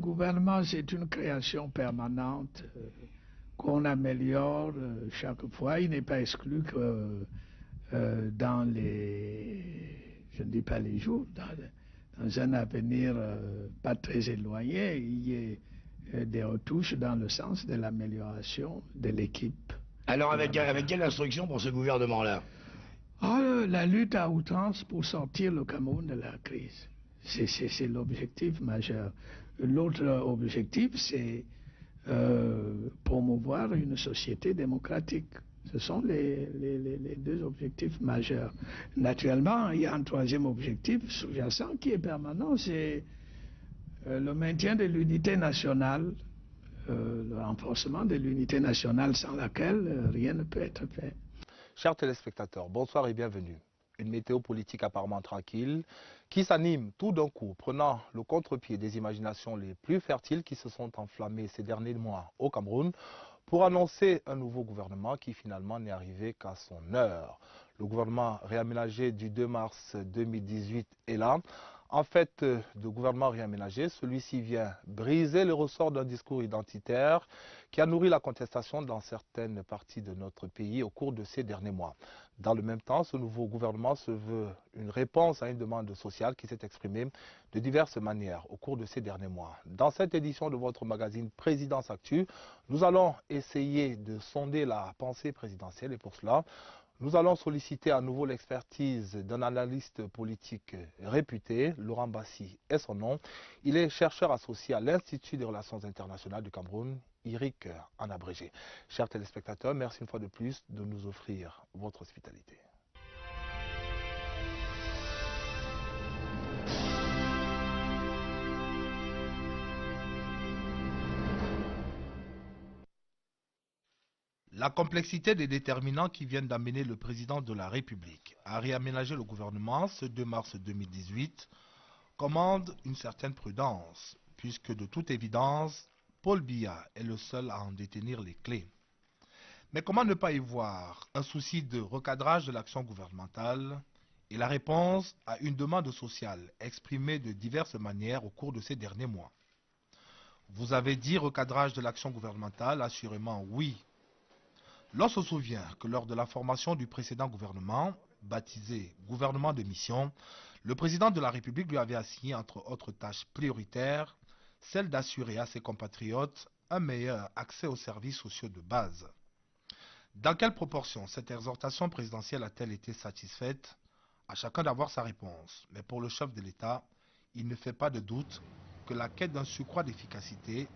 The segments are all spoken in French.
gouvernement, c'est une création permanente qu'on améliore chaque fois. Il n'est pas exclu que dans les, je ne dis pas les jours, dans un avenir pas très éloigné, il y ait des retouches dans le sens de l'amélioration de l'équipe. Alors avec quelle instruction pour ce gouvernement-là? La lutte à outrance pour sortir le Cameroun de la crise. C'est l'objectif majeur. L'autre objectif, c'est promouvoir une société démocratique. Ce sont les deux objectifs majeurs. Naturellement, il y a un troisième objectif sous-jacent qui est permanent, c'est le maintien de l'unité nationale, le renforcement de l'unité nationale sans laquelle rien ne peut être fait. Chers téléspectateurs, bonsoir et bienvenue. Une météo politique apparemment tranquille qui s'anime tout d'un coup, prenant le contre-pied des imaginations les plus fertiles qui se sont enflammées ces derniers mois au Cameroun pour annoncer un nouveau gouvernement qui finalement n'est arrivé qu'à son heure. Le gouvernement réaménagé du 2 mars 2018 est là. En fait, de gouvernement réaménagé, celui-ci vient briser le ressort d'un discours identitaire qui a nourri la contestation dans certaines parties de notre pays au cours de ces derniers mois. Dans le même temps, ce nouveau gouvernement se veut une réponse à une demande sociale qui s'est exprimée de diverses manières au cours de ces derniers mois. Dans cette édition de votre magazine Présidence Actu, nous allons essayer de sonder la pensée présidentielle et pour cela, nous allons solliciter à nouveau l'expertise d'un analyste politique réputé, Laurent Bassi est son nom. Il est chercheur associé à l'Institut des Relations Internationales du Cameroun, IRIC en abrégé. Chers téléspectateurs, merci une fois de plus de nous offrir votre hospitalité. La complexité des déterminants qui viennent d'amener le président de la République à réaménager le gouvernement ce 2 mars 2018 commande une certaine prudence, puisque de toute évidence, Paul Biya est le seul à en détenir les clés. Mais comment ne pas y voir un souci de recadrage de l'action gouvernementale et la réponse à une demande sociale exprimée de diverses manières au cours de ces derniers mois? Vous avez dit recadrage de l'action gouvernementale, assurément oui. L'on se souvient que lors de la formation du précédent gouvernement, baptisé gouvernement de mission, le président de la République lui avait assigné entre autres tâches prioritaires, celle d'assurer à ses compatriotes un meilleur accès aux services sociaux de base. Dans quelle proportion cette exhortation présidentielle a-t-elle été satisfaite? À chacun d'avoir sa réponse. Mais pour le chef de l'État, il ne fait pas de doute que la quête d'un surcroît d'efficacité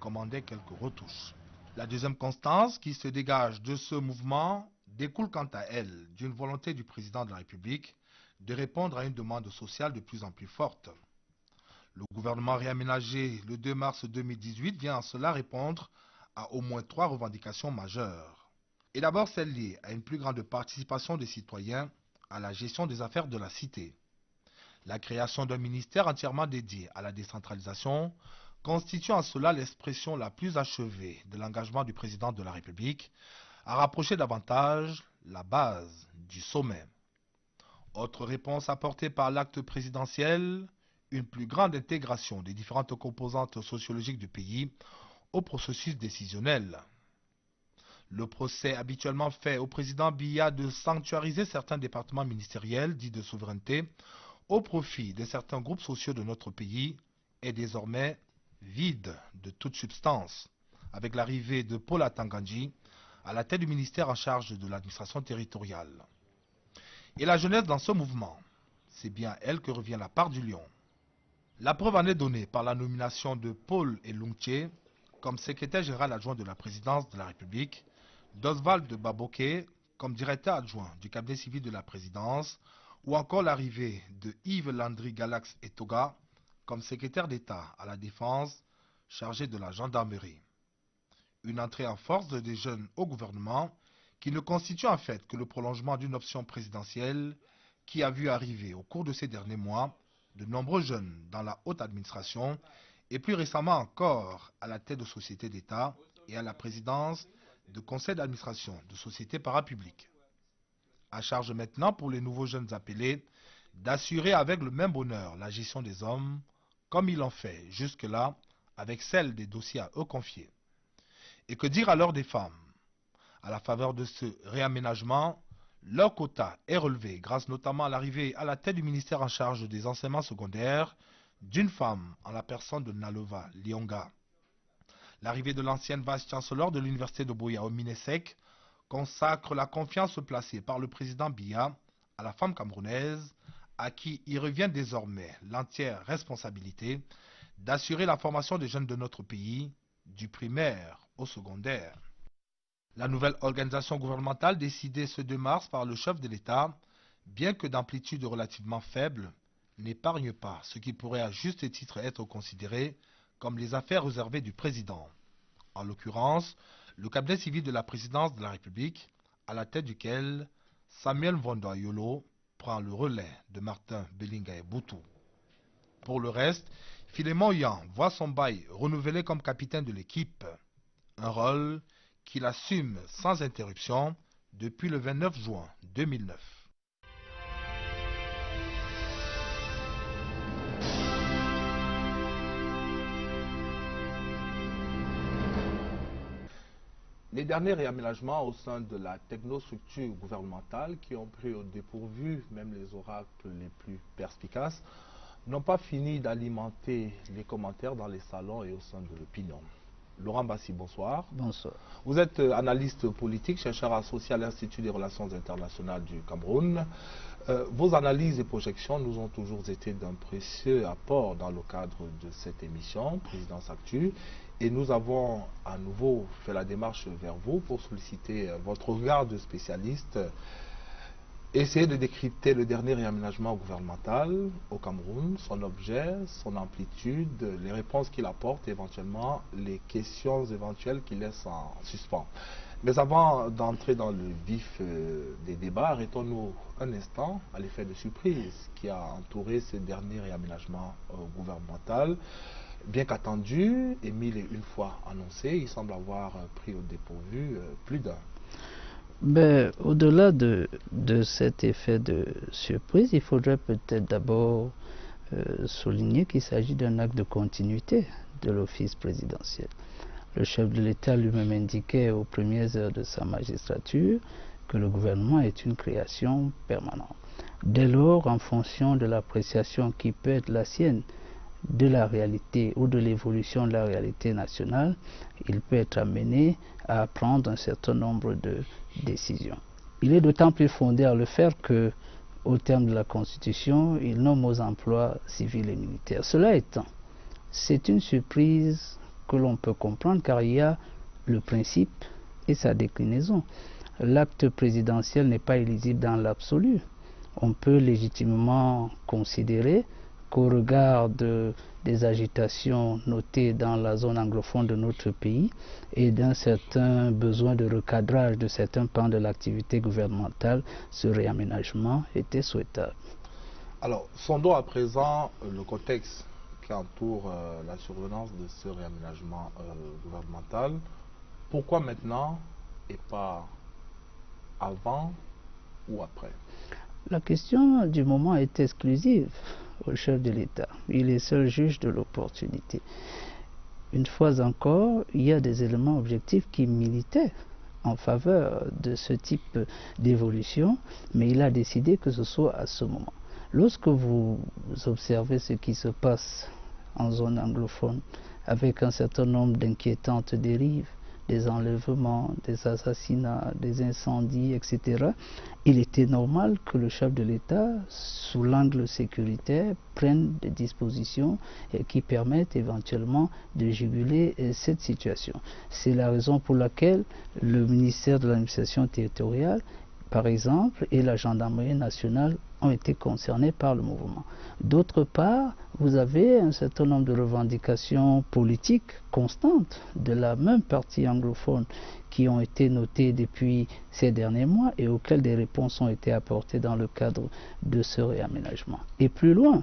commandait quelques retouches. La deuxième constance qui se dégage de ce mouvement découle quant à elle d'une volonté du président de la République de répondre à une demande sociale de plus en plus forte. Le gouvernement réaménagé le 2 mars 2018 vient en cela répondre à au moins 3 revendications majeures. Et d'abord celle liée à une plus grande participation des citoyens à la gestion des affaires de la cité. La création d'un ministère entièrement dédié à la décentralisation constitue en cela l'expression la plus achevée de l'engagement du président de la République à rapprocher davantage la base du sommet. Autre réponse apportée par l'acte présidentiel, une plus grande intégration des différentes composantes sociologiques du pays au processus décisionnel. Le procès habituellement fait au président Biya de sanctuariser certains départements ministériels dits de souveraineté au profit de certains groupes sociaux de notre pays est désormais vide de toute substance, avec l'arrivée de Paul Atangandji à la tête du ministère en charge de l'administration territoriale. Et la jeunesse dans ce mouvement, c'est bien à elle que revient la part du lion. La preuve en est donnée par la nomination de Paul Elungche comme secrétaire général adjoint de la présidence de la République, d'Oswald Baboke comme directeur adjoint du cabinet civil de la présidence, ou encore l'arrivée de Yves Landry Galax Etoga comme secrétaire d'État à la Défense chargé de la gendarmerie. Une entrée en force des jeunes au gouvernement qui ne constitue en fait que le prolongement d'une option présidentielle qui a vu arriver au cours de ces derniers mois de nombreux jeunes dans la haute administration et plus récemment encore à la tête de sociétés d'État et à la présidence de conseils d'administration de sociétés parapubliques. À charge maintenant pour les nouveaux jeunes appelés d'assurer avec le même bonheur la gestion des hommes, comme ils l'ont fait jusque-là avec celle des dossiers à eux confiés. Et que dire alors des femmes? À la faveur de ce réaménagement, leur quota est relevé grâce notamment à l'arrivée à la tête du ministère en charge des enseignements secondaires d'une femme en la personne de Nalova Lionga. L'arrivée de l'ancienne vice-chancelleur de l'université de Buea au Minesec consacre la confiance placée par le président Biya à la femme camerounaise, à qui il revient désormais l'entière responsabilité d'assurer la formation des jeunes de notre pays, du primaire au secondaire. La nouvelle organisation gouvernementale décidée ce 2 mars par le chef de l'État, bien que d'amplitude relativement faible, n'épargne pas ce qui pourrait à juste titre être considéré comme les affaires réservées du président. En l'occurrence, le cabinet civil de la présidence de la République, à la tête duquel Samuel Mvondo-Ayolo prend le relais de Martin Belinga-Boutou. Pour le reste, Philémon Yan voit son bail renouvelé comme capitaine de l'équipe, un rôle qu'il assume sans interruption depuis le 29 juin 2009. Les derniers réaménagements au sein de la technostructure gouvernementale qui ont pris au dépourvu même les oracles les plus perspicaces n'ont pas fini d'alimenter les commentaires dans les salons et au sein de l'opinion. Laurent Bassi, bonsoir. Bonsoir. Vous êtes analyste politique, chercheur associé à l'Institut des Relations Internationales du Cameroun. Vos analyses et projections nous ont toujours été d'un précieux apport dans le cadre de cette émission, Présidence Actu. Et nous avons à nouveau fait la démarche vers vous pour solliciter votre regard de spécialiste. Essayer de décrypter le dernier réaménagement gouvernemental au Cameroun, son objet, son amplitude, les réponses qu'il apporte, éventuellement les questions éventuelles qu'il laisse en suspens. Mais avant d'entrer dans le vif des débats, arrêtons-nous un instant à l'effet de surprise qui a entouré ce dernier réaménagement gouvernemental. Bien qu'attendu et mille et une fois annoncé, il semble avoir pris au dépourvu plus d'un. Ben, au-delà de cet effet de surprise, il faudrait peut-être d'abord souligner qu'il s'agit d'un acte de continuité de l'office présidentiel. Le chef de l'État lui-même indiquait aux premières heures de sa magistrature que le gouvernement est une création permanente. Dès lors, en fonction de l'appréciation qui peut être la sienne de la réalité ou de l'évolution de la réalité nationale, il peut être amené à prendre un certain nombre de décisions. Il est d'autant plus fondé à le faire que, au terme de la Constitution, il nomme aux emplois civils et militaires. Cela étant, c'est une surprise que l'on peut comprendre car il y a le principe et sa déclinaison. L'acte présidentiel n'est pas éligible dans l'absolu. On peut légitimement considérer qu'au regard des agitations notées dans la zone anglophone de notre pays et d'un certain besoin de recadrage de certains pans de l'activité gouvernementale, ce réaménagement était souhaitable. Alors, sondons à présent le contexte qui entoure la survenance de ce réaménagement gouvernemental. Pourquoi maintenant et pas avant ou après? La question du moment est exclusive au chef de l'État. Il est seul juge de l'opportunité. Une fois encore, il y a des éléments objectifs qui militaient en faveur de ce type d'évolution, mais il a décidé que ce soit à ce moment. Lorsque vous observez ce qui se passe en zone anglophone, avec un certain nombre d'inquiétantes dérives, des enlèvements, des assassinats, des incendies, etc., il était normal que le chef de l'État, sous l'angle sécuritaire, prenne des dispositions qui permettent éventuellement de juguler cette situation. C'est la raison pour laquelle le ministère de l'administration territoriale, par exemple, et la gendarmerie nationale ont été concernés par le mouvement. D'autre part, vous avez un certain nombre de revendications politiques constantes de la même partie anglophone qui ont été notées depuis ces derniers mois et auxquelles des réponses ont été apportées dans le cadre de ce réaménagement. Et plus loin,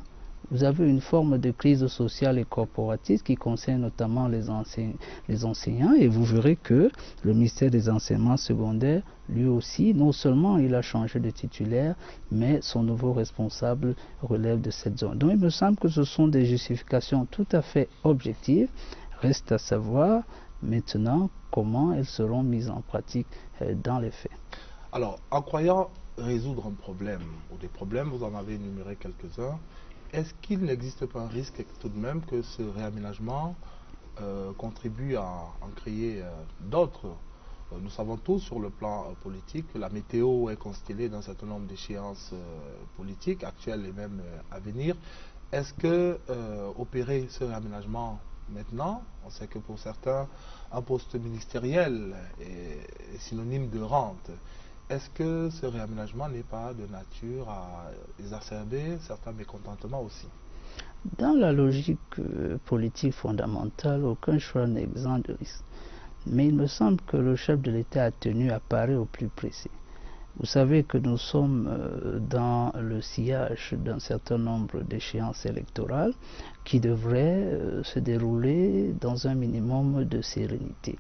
vous avez une forme de crise sociale et corporatiste qui concerne notamment les enseignants et vous verrez que le ministère des enseignements secondaires, lui aussi, non seulement il a changé de titulaire, mais son nouveau responsable relève de cette zone. Donc il me semble que ce sont des justifications tout à fait objectives Reste à savoir maintenant comment elles seront mises en pratique dans les faits. Alors, en croyant résoudre un problème, ou des problèmes, vous en avez énuméré quelques-uns, est-ce qu'il n'existe pas un risque tout de même que ce réaménagement contribue à en créer d'autres? Nous savons tous sur le plan politique que la météo est constellée d'un certain nombre d'échéances politiques actuelles et même à venir. Est-ce que opérer ce réaménagement maintenant, on sait que pour certains, un poste ministériel est synonyme de rente. Est-ce que ce réaménagement n'est pas de nature à exacerber certains mécontentements aussi? Dans la logique politique fondamentale, aucun choix n'est exempt de risque. Mais il me semble que le chef de l'État a tenu à parer au plus pressé. Vous savez que nous sommes dans le sillage d'un certain nombre d'échéances électorales qui devraient se dérouler dans un minimum de sérénité.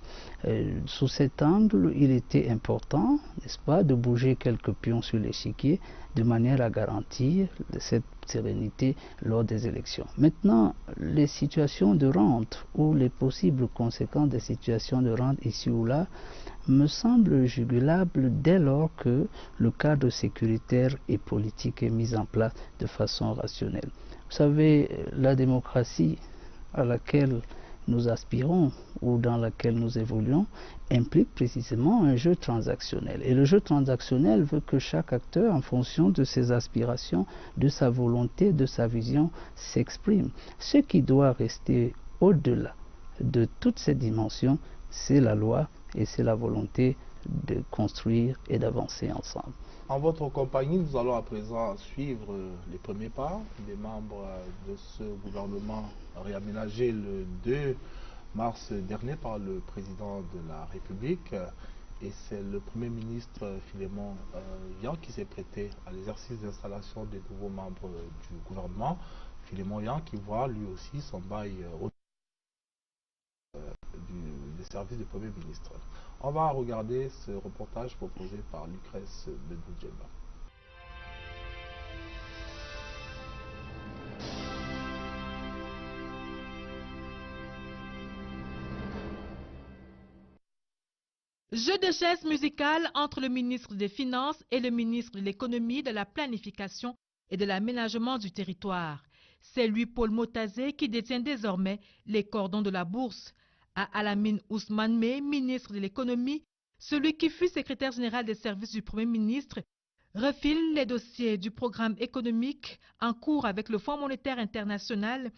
Sous cet angle, il était important, n'est-ce pas, de bouger quelques pions sur l'échiquier de manière à garantir cette sérénité lors des élections. Maintenant, les situations de rente ou les possibles conséquences des situations de rente ici ou là me semblent jugulables dès lors que le cadre sécuritaire et politique est mis en place de façon rationnelle. Vous savez, la démocratie à laquelle nous aspirons ou dans laquelle nous évoluons implique précisément un jeu transactionnel. Et le jeu transactionnel veut que chaque acteur, en fonction de ses aspirations, de sa volonté, de sa vision, s'exprime. Ce qui doit rester au-delà de toutes ces dimensions, c'est la loi et c'est la volonté de construire et d'avancer ensemble. En votre compagnie, nous allons à présent suivre les premiers pas des membres de ce gouvernement réaménagé le 2 mars dernier par le président de la République. Et c'est le Premier ministre Philémon Yang qui s'est prêté à l'exercice d'installation des nouveaux membres du gouvernement. Philémon Yang qui voit lui aussi son bail des services du Premier ministre. On va regarder ce reportage proposé par Lucrèce Bedou-Djemba. Jeu de chaises musicales entre le ministre des Finances et le ministre de l'Économie, de la Planification et de l'Aménagement du territoire. C'est lui, Paul Motazé, qui détient désormais les cordons de la bourse. À Alamine Ousmane Meh, ministre de l'Économie, celui qui fut secrétaire général des services du Premier ministre, refile les dossiers du programme économique en cours avec le Fonds monétaire international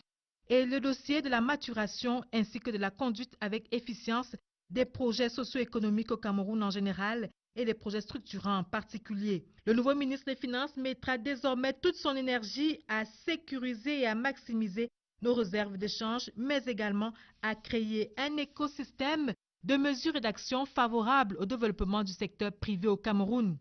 et le dossier de la maturation ainsi que de la conduite avec efficience des projets socio-économiques au Cameroun en général et des projets structurants en particulier. Le nouveau ministre des Finances mettra désormais toute son énergie à sécuriser et à maximiser nos réserves d'échange, mais également à créer un écosystème de mesures et d'actions favorables au développement du secteur privé au Cameroun.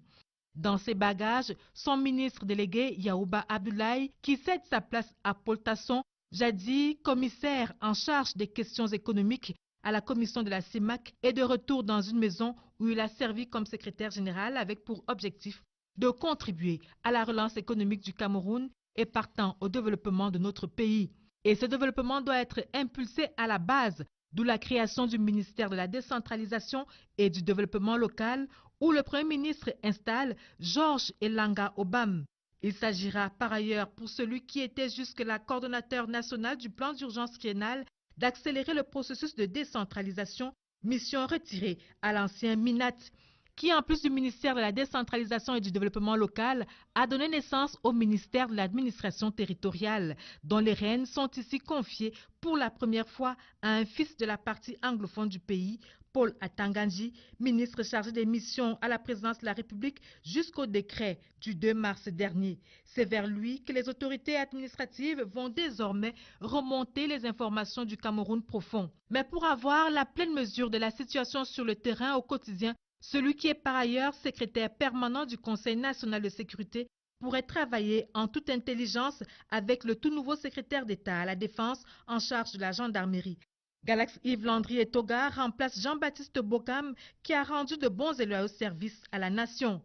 Dans ses bagages, son ministre délégué Yaouba Abdoulaye, qui cède sa place à Paul Tasson, jadis commissaire en charge des questions économiques à la commission de la CIMAC, est de retour dans une maison où il a servi comme secrétaire général avec pour objectif de contribuer à la relance économique du Cameroun et partant au développement de notre pays. Et ce développement doit être impulsé à la base, d'où la création du ministère de la décentralisation et du développement local, où le Premier ministre installe Georges Elanga Obam. Il s'agira par ailleurs pour celui qui était jusque-là coordonnateur national du plan d'urgence triennal d'accélérer le processus de décentralisation, mission retirée à l'ancien MINAT, qui en plus du ministère de la décentralisation et du développement local, a donné naissance au ministère de l'administration territoriale, dont les rênes sont ici confiées pour la première fois à un fils de la partie anglophone du pays, Paul Atanganji, ministre chargé des missions à la présidence de la République jusqu'au décret du 2 mars dernier. C'est vers lui que les autorités administratives vont désormais remonter les informations du Cameroun profond. Mais pour avoir la pleine mesure de la situation sur le terrain au quotidien, celui qui est par ailleurs secrétaire permanent du Conseil national de sécurité pourrait travailler en toute intelligence avec le tout nouveau secrétaire d'État à la Défense en charge de la gendarmerie. Galax Yves Landry et Toga remplace Jean-Baptiste Bokam qui a rendu de bons et loyaux services à la nation.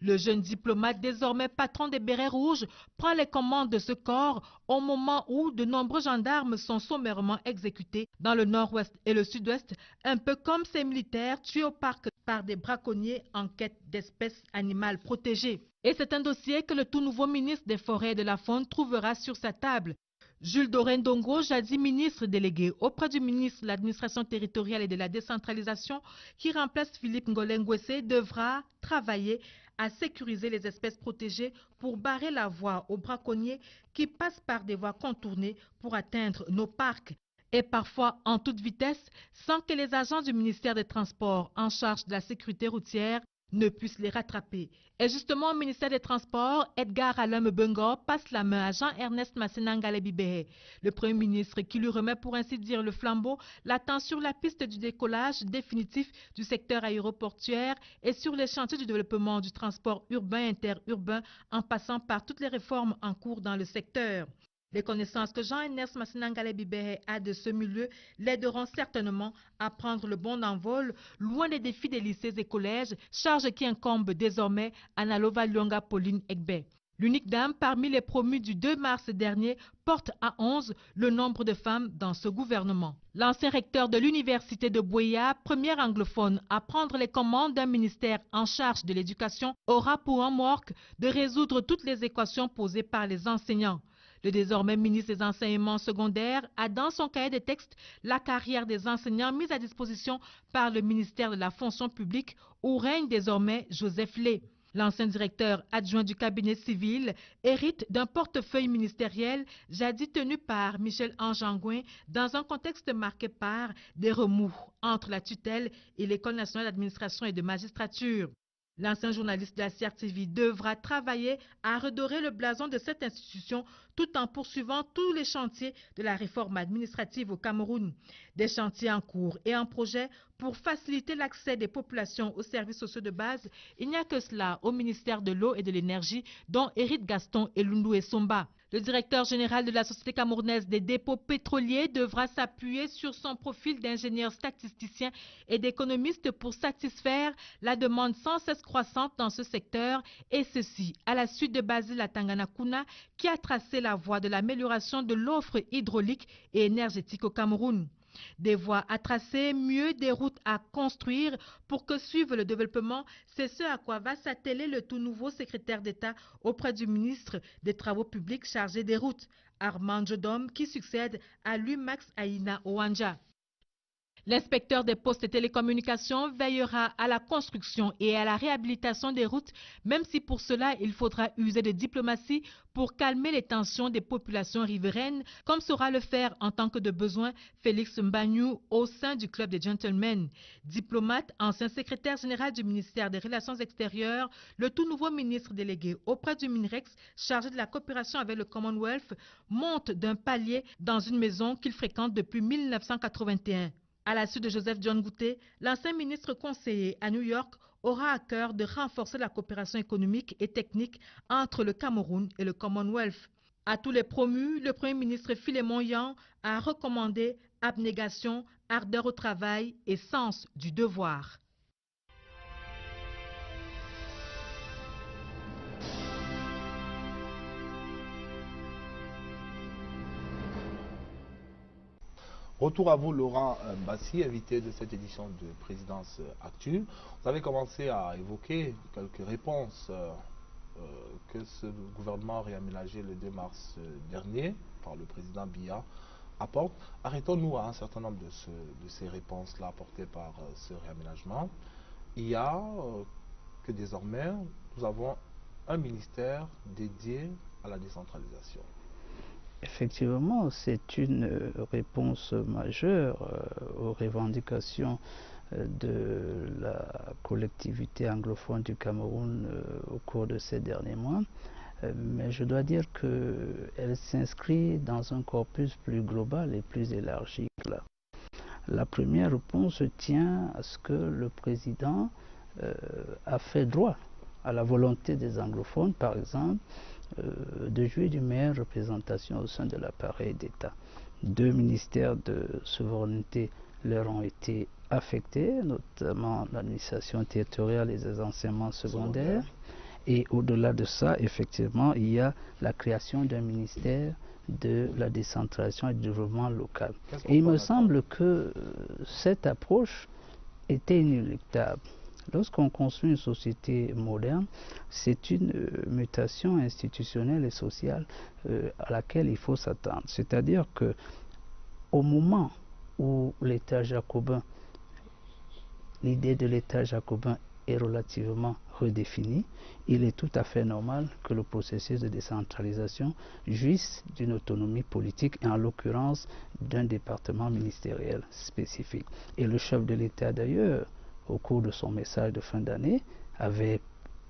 Le jeune diplomate, désormais patron des Bérets Rouges, prend les commandes de ce corps au moment où de nombreux gendarmes sont sommairement exécutés dans le nord-ouest et le sud-ouest, un peu comme ces militaires tués au parc par des braconniers en quête d'espèces animales protégées. Et c'est un dossier que le tout nouveau ministre des Forêts et de la Faune trouvera sur sa table. Jules Doré-Ndongo, jadis ministre délégué auprès du ministre de l'Administration territoriale et de la décentralisation, qui remplace Philippe Ngolé Ngwese, devra travailler à sécuriser les espèces protégées pour barrer la voie aux braconniers qui passent par des voies contournées pour atteindre nos parcs et parfois en toute vitesse sans que les agents du ministère des Transports en charge de la sécurité routière ne puissent les rattraper. Et justement, au ministère des Transports, Edgar Alain Mbengor passe la main à Jean-Ernest Massenangale Bibehe. Le Premier ministre, qui lui remet pour ainsi dire le flambeau, l'attend sur la piste du décollage définitif du secteur aéroportuaire et sur les chantiers du développement du transport urbain et interurbain en passant par toutes les réformes en cours dans le secteur. Les connaissances que Jean-Ernest Massenangale Bibehe a de ce milieu l'aideront certainement à prendre le bon envol, loin des défis des lycées et collèges, charge qui incombe désormais à Nalova Lyonga Pauline Egbe. L'unique dame parmi les promus du 2 mars dernier porte à 11 le nombre de femmes dans ce gouvernement. L'ancien recteur de l'université de Buea, premier anglophone à prendre les commandes d'un ministère en charge de l'éducation, aura pour remorque de résoudre toutes les équations posées par les enseignants. Le désormais ministre des Enseignements secondaires a dans son cahier de texte la carrière des enseignants mise à disposition par le ministère de la Fonction publique où règne désormais Joseph Lé. L'ancien directeur adjoint du cabinet civil hérite d'un portefeuille ministériel jadis tenu par Michel Anjangouin dans un contexte marqué par des remous entre la tutelle et l'École nationale d'administration et de magistrature. L'ancien journaliste de la CRTV devra travailler à redorer le blason de cette institution tout en poursuivant tous les chantiers de la réforme administrative au Cameroun. Des chantiers en cours et en projet pour faciliter l'accès des populations aux services sociaux de base. Il n'y a que cela au ministère de l'Eau et de l'Énergie dont hérite Gaston Elundou Somba. Le directeur général de la Société camerounaise des dépôts pétroliers devra s'appuyer sur son profil d'ingénieur statisticien et d'économiste pour satisfaire la demande sans cesse croissante dans ce secteur, et ceci à la suite de Basile Atanganakuna qui a tracé la voie de l'amélioration de l'offre hydraulique et énergétique au Cameroun. Des voies à tracer, mieux des routes à construire pour que suive le développement, c'est ce à quoi va s'atteler le tout nouveau secrétaire d'État auprès du ministre des Travaux publics chargé des routes, Armand Jodom, qui succède à lui Max Aïna Owanja. L'inspecteur des postes et télécommunications veillera à la construction et à la réhabilitation des routes, même si pour cela il faudra user de diplomatie pour calmer les tensions des populations riveraines, comme saura le faire en tant que de besoin Félix Mbagnou au sein du Club des Gentlemen. Diplomate, ancien secrétaire général du ministère des Relations extérieures, le tout nouveau ministre délégué auprès du MINREX chargé de la coopération avec le Commonwealth monte d'un palier dans une maison qu'il fréquente depuis 1981. À la suite de Joseph John Gouté, l'ancien ministre conseiller à New York aura à cœur de renforcer la coopération économique et technique entre le Cameroun et le Commonwealth. À tous les promus, le Premier ministre Philémon Yang a recommandé abnégation, ardeur au travail et sens du devoir. Retour à vous, Laurent Bassi, invité de cette édition de Présidence Actu. Vous avez commencé à évoquer quelques réponses que ce gouvernement réaménagé le 2 mars dernier par le président Biya apporte. Arrêtons-nous à un certain nombre de ces réponses-là apportées par ce réaménagement. Il y a que désormais, nous avons un ministère dédié à la décentralisation. Effectivement, c'est une réponse majeure aux revendications de la collectivité anglophone du Cameroun au cours de ces derniers mois. Mais je dois dire qu'elle s'inscrit dans un corpus plus global et plus élargi que là. La première réponse tient à ce que le président a fait droit à la volonté des anglophones, par exemple, de jouir d'une meilleure représentation au sein de l'appareil d'État. 2 ministères de souveraineté leur ont été affectés, notamment l'administration territoriale et les enseignements secondaires. Et au-delà de ça, effectivement, il y a la création d'un ministère de la décentralisation et du développement local. Et il me semble que cette approche était inéluctable. Lorsqu'on construit une société moderne, c'est une mutation institutionnelle et sociale à laquelle il faut s'attendre. C'est-à-dire que au moment où l'État jacobin, l'idée de l'État jacobin est relativement redéfinie, il est tout à fait normal que le processus de décentralisation jouisse d'une autonomie politique, et en l'occurrence d'un département ministériel spécifique. Et le chef de l'État d'ailleurs, au cours de son message de fin d'année, avait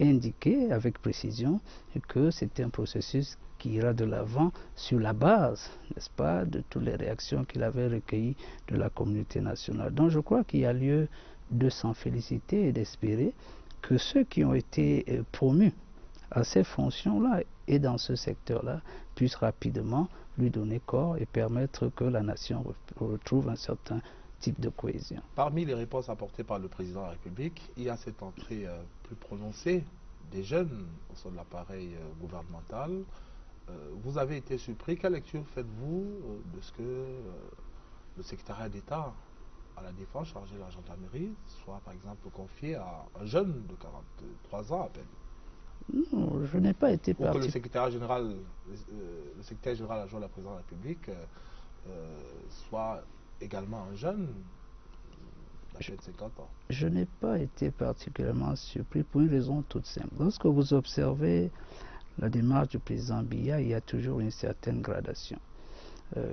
indiqué avec précision que c'était un processus qui ira de l'avant sur la base, n'est-ce pas, de toutes les réactions qu'il avait recueillies de la communauté nationale. Donc je crois qu'il y a lieu de s'en féliciter et d'espérer que ceux qui ont été promus à ces fonctions-là et dans ce secteur-là puissent rapidement lui donner corps et permettre que la nation retrouve un certain type de cohésion. Parmi les réponses apportées par le président de la République, il y a cette entrée plus prononcée des jeunes au sein de l'appareil gouvernemental. Vous avez été surpris. Quelle lecture faites-vous de ce que le secrétariat d'État à la Défense chargé de la gendarmerie soit par exemple confié à un jeune de 43 ans à peine? Non, je n'ai pas été parti. Ou que le secrétaire général adjoint de la présidence de la République soit également un jeune d'âge de 50 ans. Je n'ai pas été particulièrement surpris pour une raison toute simple. Lorsque vous observez la démarche du président Biya, il y a toujours une certaine gradation.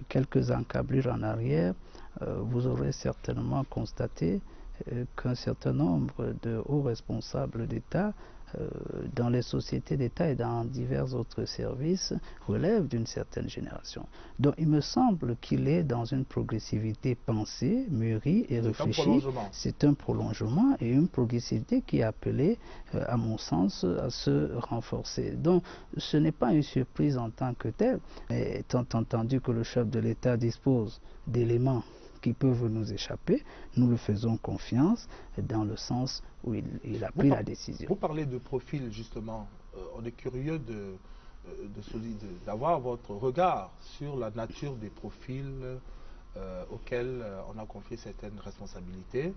Quelques encablures en arrière, vous aurez certainement constaté qu'un certain nombre de hauts responsables d'État dans les sociétés d'État et dans divers autres services relèvent d'une certaine génération. Donc il me semble qu'il est dans une progressivité pensée, mûrie et réfléchie. C'est un prolongement et une progressivité qui est appelée, à mon sens, à se renforcer. Donc ce n'est pas une surprise en tant que telle, étant entendu que le chef de l'État dispose d'éléments qui peuvent nous échapper, nous le faisons confiance dans le sens où il a pris la décision. Vous parlez de profil justement, on est curieux d'avoir votre regard sur la nature des profils auxquels on a confié certaines responsabilités.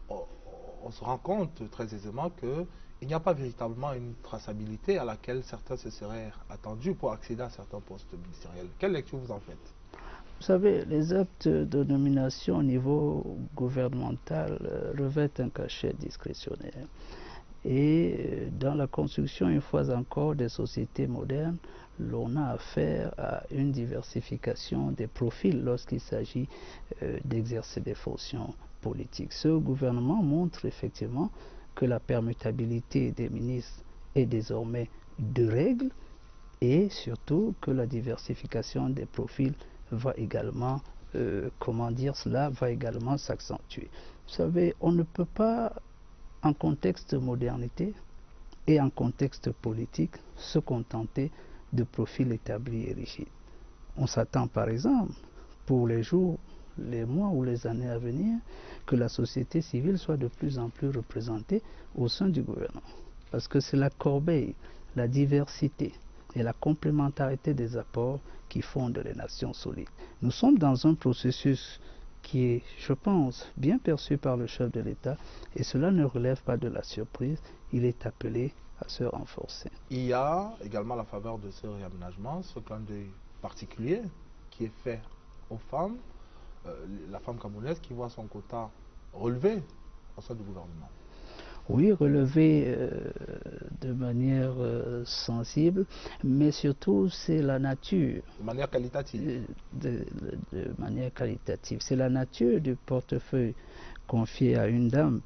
On se rend compte très aisément qu'il n'y a pas véritablement une traçabilité à laquelle certains se seraient attendus pour accéder à certains postes ministériels. Quelle lecture vous en faites? Vous savez, les actes de nomination au niveau gouvernemental revêtent un cachet discrétionnaire. Et dans la construction, une fois encore, des sociétés modernes, l'on a affaire à une diversification des profils lorsqu'il s'agit d'exercer des fonctions politiques. Ce gouvernement montre effectivement que la permutabilité des ministres est désormais de règle et surtout que la diversification des profils va également, va également s'accentuer. Vous savez, on ne peut pas, en contexte de modernité et en contexte politique, se contenter de profils établis et rigides. On s'attend par exemple, pour les jours, les mois ou les années à venir, que la société civile soit de plus en plus représentée au sein du gouvernement. Parce que c'est la corbeille, la diversité et la complémentarité des apports qui fondent les nations solides. Nous sommes dans un processus qui est, je pense, bien perçu par le chef de l'État et cela ne relève pas de la surprise, il est appelé à se renforcer. Il y a également à la faveur de ce réaménagement, ce clin d'œil particulier qui est fait aux femmes, la femme camerounaise qui voit son quota relevé au sein du gouvernement. Oui, relevé de manière sensible, mais surtout c'est la nature. De manière qualitative. De manière qualitative. C'est la nature du portefeuille confié à une dame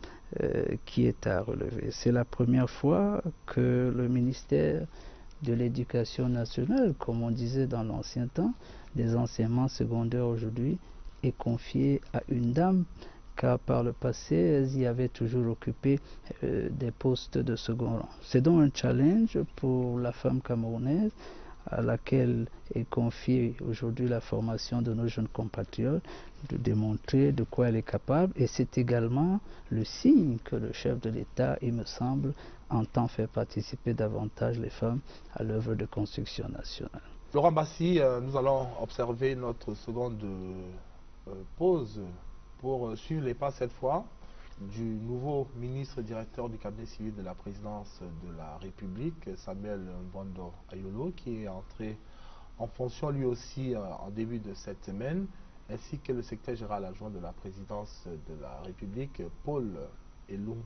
qui est à relever. C'est la première fois que le ministère de l'Éducation nationale, comme on disait dans l'ancien temps, des enseignements secondaires aujourd'hui, est confié à une dame, car par le passé, elles y avaient toujours occupé des postes de second rang. C'est donc un challenge pour la femme camerounaise à laquelle est confiée aujourd'hui la formation de nos jeunes compatriotes, de démontrer de quoi elle est capable. Et c'est également le signe que le chef de l'État, il me semble, entend faire participer davantage les femmes à l'œuvre de construction nationale. Laurent Bassi, nous allons observer notre seconde pause pour suivre les pas cette fois du nouveau ministre directeur du cabinet civil de la présidence de la République, Samuel Mvondo Ayolo, qui est entré en fonction lui aussi en début de cette semaine, ainsi que le secrétaire général adjoint de la présidence de la République, Paul Elung.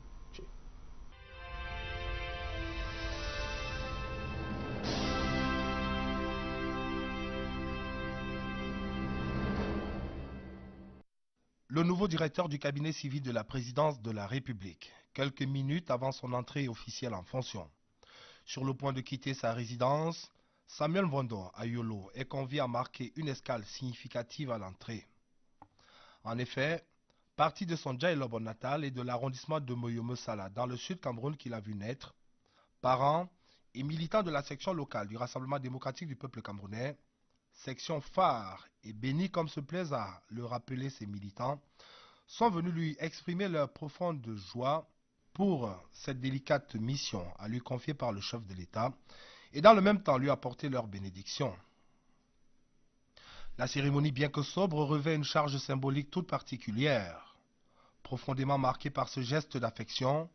Le nouveau directeur du cabinet civil de la présidence de la République, quelques minutes avant son entrée officielle en fonction. Sur le point de quitter sa résidence, Samuel Mvondo Ayolo est convié à marquer une escale significative à l'entrée. En effet, parti de son Djaïlobo natal et de l'arrondissement de Moyo-Messala dans le sud Cameroun qu'il a vu naître, parent et militant de la section locale du Rassemblement démocratique du peuple camerounais, section phare et bénie comme se plaisent à le rappeler ses militants, sont venus lui exprimer leur profonde joie pour cette délicate mission à lui confier par le chef de l'État et dans le même temps lui apporter leur bénédiction. La cérémonie, bien que sobre, revêt une charge symbolique toute particulière. Profondément marqué par ce geste d'affection,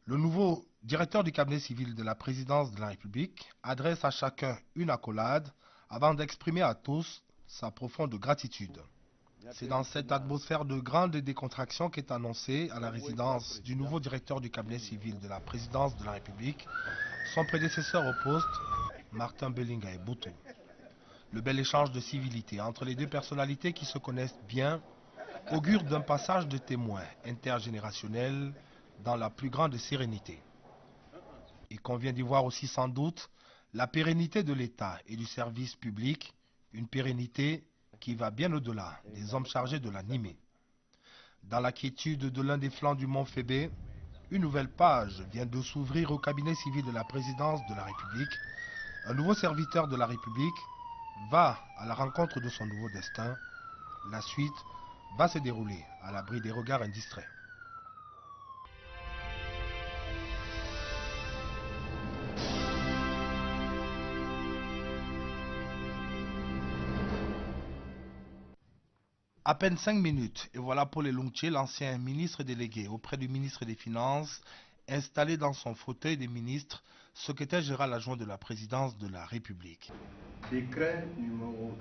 le nouveau directeur du cabinet civil de la présidence de la République adresse à chacun une accolade avant d'exprimer à tous sa profonde gratitude. C'est dans cette atmosphère de grande décontraction qu'est annoncée à la résidence du nouveau directeur du cabinet civil de la présidence de la République son prédécesseur au poste, Martin Bellinga Boutou. Le bel échange de civilité entre les deux personnalités qui se connaissent bien augure d'un passage de témoins intergénérationnel dans la plus grande sérénité. Il convient d'y voir aussi sans doute la pérennité de l'État et du service public, une pérennité qui va bien au-delà des hommes chargés de l'animer. Dans la quiétude de l'un des flancs du mont Fébé, une nouvelle page vient de s'ouvrir au cabinet civil de la présidence de la République. Un nouveau serviteur de la République va à la rencontre de son nouveau destin. La suite va se dérouler à l'abri des regards indistraits. À peine 5 minutes, et voilà Paul Elungche, l'ancien ministre délégué auprès du ministre des Finances, installé dans son fauteuil des ministres, secrétaire général adjoint de la présidence de la République. Décret numéro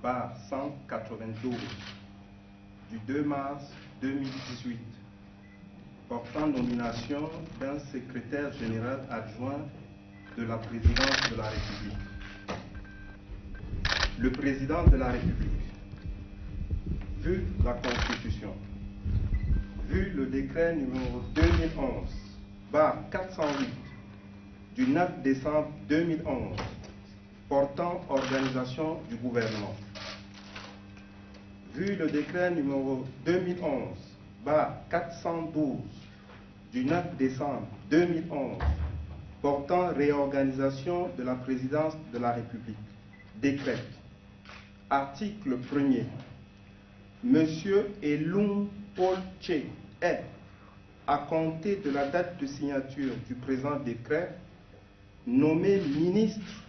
2018-192 du 2 mars 2018 portant nomination d'un secrétaire général adjoint de la présidence de la République. Le président de la République, vu la Constitution, vu le décret numéro 2011-408 du 9 décembre 2011 portant organisation du gouvernement, vu le décret numéro 2011-412 du 9 décembre 2011 portant réorganisation de la présidence de la République, décret. Article 1er. Monsieur Elung Paul Che est, à compter de la date de signature du présent décret, nommé ministre,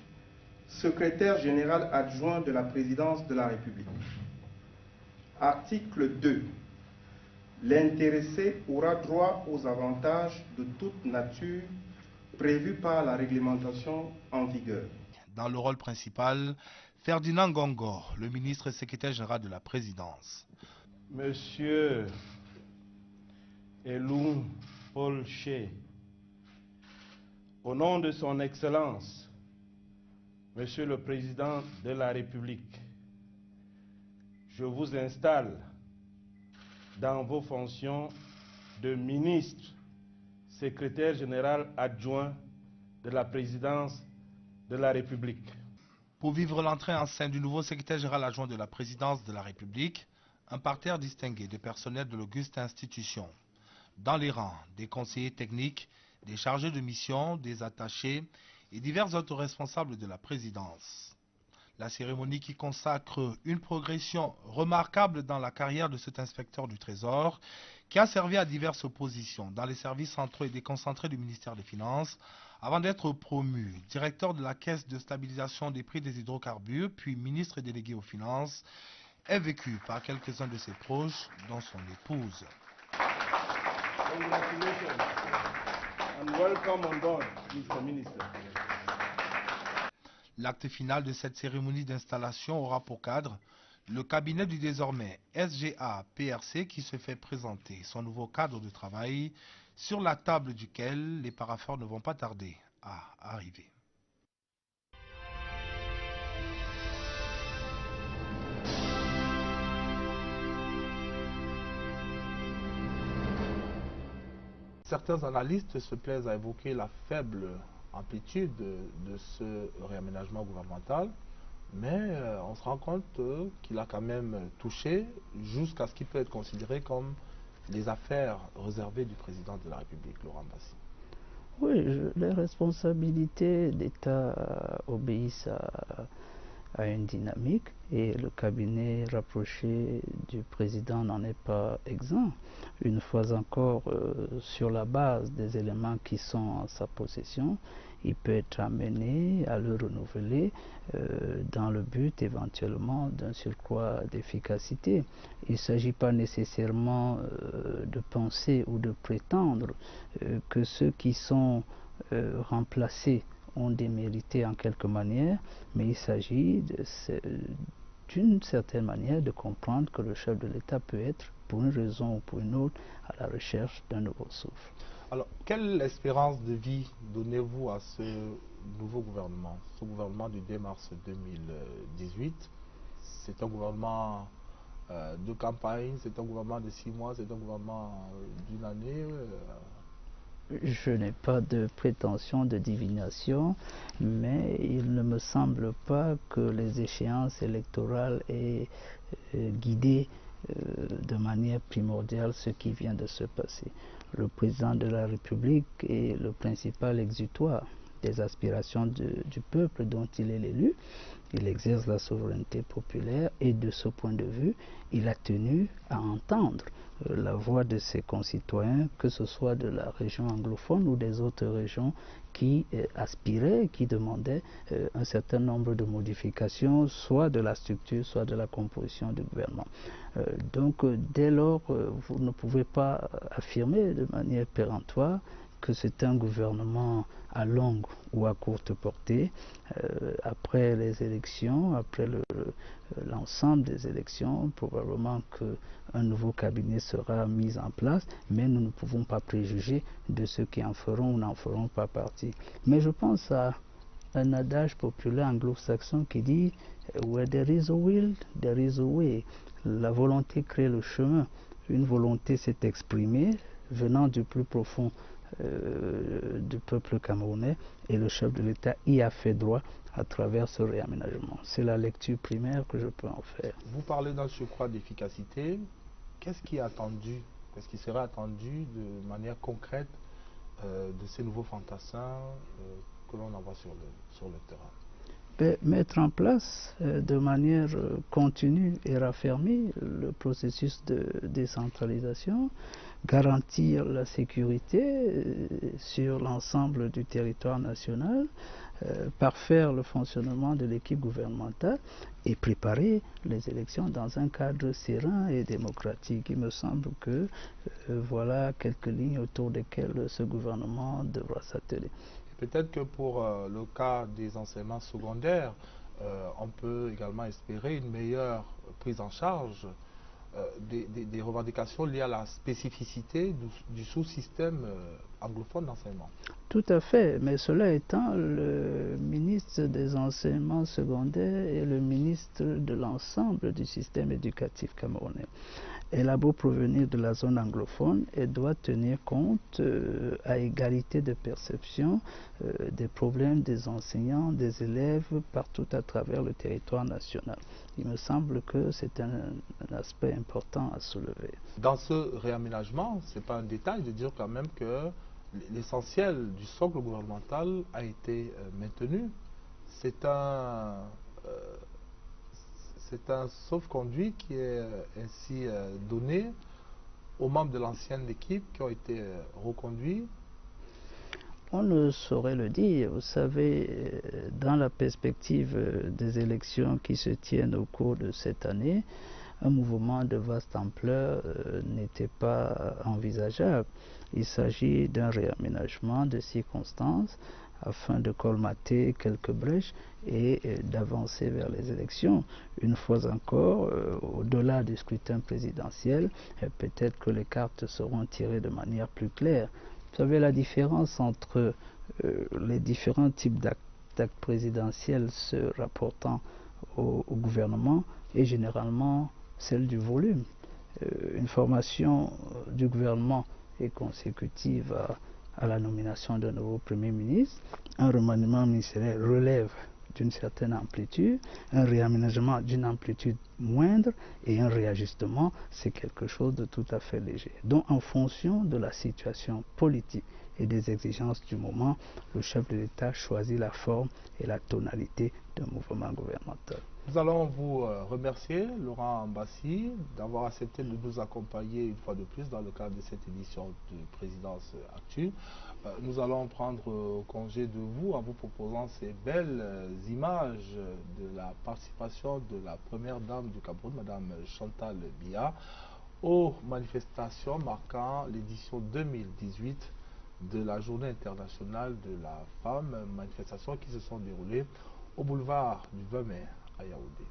secrétaire général adjoint de la présidence de la République. Article 2. L'intéressé aura droit aux avantages de toute nature prévus par la réglementation en vigueur. Dans le rôle principal, Ferdinand Gongo, le ministre et secrétaire général de la présidence. Monsieur Elung Paul Che, au nom de son Excellence, Monsieur le Président de la République, je vous installe dans vos fonctions de ministre, secrétaire général adjoint de la présidence de la République. Pour vivre l'entrée en scène du nouveau secrétaire général adjoint de la présidence de la République, un parterre distingué de personnel de l'auguste institution. Dans les rangs, des conseillers techniques, des chargés de mission, des attachés et divers autres responsables de la présidence. La cérémonie qui consacre une progression remarquable dans la carrière de cet inspecteur du Trésor, qui a servi à diverses positions dans les services centraux et déconcentrés du ministère des Finances, avant d'être promu directeur de la Caisse de stabilisation des prix des hydrocarbures, puis ministre délégué aux Finances, est vécu par quelques-uns de ses proches, dont son épouse. Congratulations and welcome on board, Mr. Minister. L'acte final de cette cérémonie d'installation aura pour cadre le cabinet du désormais SGA-PRC qui se fait présenter son nouveau cadre de travail sur la table duquel les parapheurs ne vont pas tarder à arriver. Certains analystes se plaisent à évoquer la faible amplitude de ce réaménagement gouvernemental, mais on se rend compte qu'il a quand même touché jusqu'à ce qui peut être considéré comme les affaires réservées du président de la République, Laurent Gbagbo. Oui, les responsabilités d'État obéissent à une dynamique et le cabinet rapproché du président n'en est pas exempt. Une fois encore, sur la base des éléments qui sont en sa possession, il peut être amené à le renouveler dans le but éventuellement d'un surcroît d'efficacité. Il ne s'agit pas nécessairement de penser ou de prétendre que ceux qui sont remplacés ont démérité en quelque manière, mais il s'agit d'une certaine manière de comprendre que le chef de l'État peut être, pour une raison ou pour une autre, à la recherche d'un nouveau souffle. Alors, quelle espérance de vie donnez-vous à ce nouveau gouvernement, ce gouvernement du 2 mars 2018? C'est un gouvernement de campagne, c'est un gouvernement de 6 mois, c'est un gouvernement d'une année. Je n'ai pas de prétention de divination, mais il ne me semble pas que les échéances électorales aient guidé de manière primordiale ce qui vient de se passer. Le président de la République est le principal exutoire des aspirations du peuple dont il est l'élu. Il exerce la souveraineté populaire et de ce point de vue, il a tenu à entendre la voix de ses concitoyens, que ce soit de la région anglophone ou des autres régions qui aspiraient, qui demandaient un certain nombre de modifications, soit de la structure, soit de la composition du gouvernement. Donc, dès lors, vous ne pouvez pas affirmer de manière péremptoire que c'est un gouvernement à longue ou à courte portée. Après les élections, après l'ensemble des élections, probablement qu'un nouveau cabinet sera mis en place, mais nous ne pouvons pas préjuger de ceux qui en feront ou n'en feront pas partie. Mais je pense à un adage populaire anglo-saxon qui dit « Where there is a will, there is a way ». La volonté crée le chemin. Une volonté s'est exprimée venant du plus profond du peuple camerounais et le chef de l'État y a fait droit à travers ce réaménagement. C'est la lecture primaire que je peux en faire. Vous parlez d'un surcroît d'efficacité. Qu'est-ce qui est attendu, qu'est-ce qui serait attendu de manière concrète de ces nouveaux fantassins que l'on envoie sur le terrain? Mettre en place de manière continue et raffermie le processus de décentralisation, garantir la sécurité sur l'ensemble du territoire national, parfaire le fonctionnement de l'équipe gouvernementale et préparer les élections dans un cadre serein et démocratique. Il me semble que voilà quelques lignes autour desquelles ce gouvernement devra s'atteler. Peut-être que pour le cas des enseignements secondaires, on peut également espérer une meilleure prise en charge des revendications liées à la spécificité du sous-système anglophone d'enseignement. Tout à fait, mais cela étant, le ministre des enseignements secondaires est le ministre de l'ensemble du système éducatif camerounais. Elle a beau provenir de la zone anglophone, elle doit tenir compte à égalité de perception des problèmes des enseignants, des élèves partout à travers le territoire national. Il me semble que c'est un aspect important à soulever. Dans ce réaménagement, ce n'est pas un détail de dire quand même que l'essentiel du socle gouvernemental a été maintenu. C'est un C'est un sauf-conduit qui est ainsi donné aux membres de l'ancienne équipe qui ont été reconduits. On ne saurait le dire. Vous savez, dans la perspective des élections qui se tiennent au cours de cette année, un mouvement de vaste ampleur n'était pas envisageable. Il s'agit d'un réaménagement de circonstances afin de colmater quelques brèches et d'avancer vers les élections. Une fois encore, au-delà du scrutin présidentiel, peut-être que les cartes seront tirées de manière plus claire. Vous savez, la différence entre les différents types d'actes présidentiels se rapportant au gouvernement est généralement celle du volume. Une formation du gouvernement est consécutive à la nomination d'un nouveau Premier ministre. Un remaniement ministériel relève d'une certaine amplitude, un réaménagement d'une amplitude moindre et un réajustement, c'est quelque chose de tout à fait léger. Donc en fonction de la situation politique et des exigences du moment, le chef de l'État choisit la forme et la tonalité d'un mouvement gouvernemental. Nous allons vous remercier, Laurent Mbassi, d'avoir accepté de nous accompagner une fois de plus dans le cadre de cette édition de Présidence Actu. Nous allons prendre congé de vous en vous proposant ces belles images de la participation de la première dame du Cameroun, Mme Chantal Biya, aux manifestations marquant l'édition 2018 de la Journée internationale de la femme, manifestations qui se sont déroulées au boulevard du 20 mai à Yaoundé.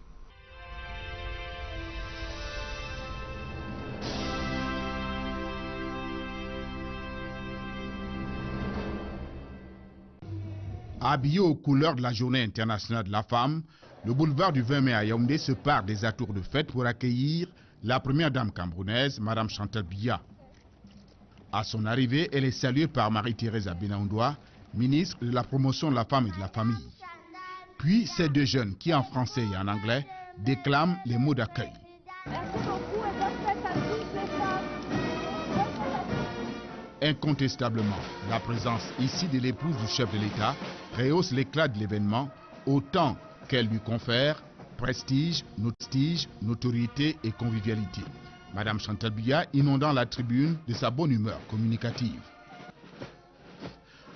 Habillé aux couleurs de la Journée internationale de la femme, le boulevard du 20 mai à Yaoundé se pare des atours de fête pour accueillir la première dame camerounaise, Mme Chantal Biya. À son arrivée, elle est saluée par Marie-Thérèse Abénaoundoua, ministre de la promotion de la femme et de la famille. Puis ces deux jeunes qui, en français et en anglais, déclament les mots d'accueil. Incontestablement, la présence ici de l'épouse du chef de l'État rehausse l'éclat de l'événement autant qu'elle lui confère prestige, notoriété et convivialité. Madame Chantal Biya inondant la tribune de sa bonne humeur communicative.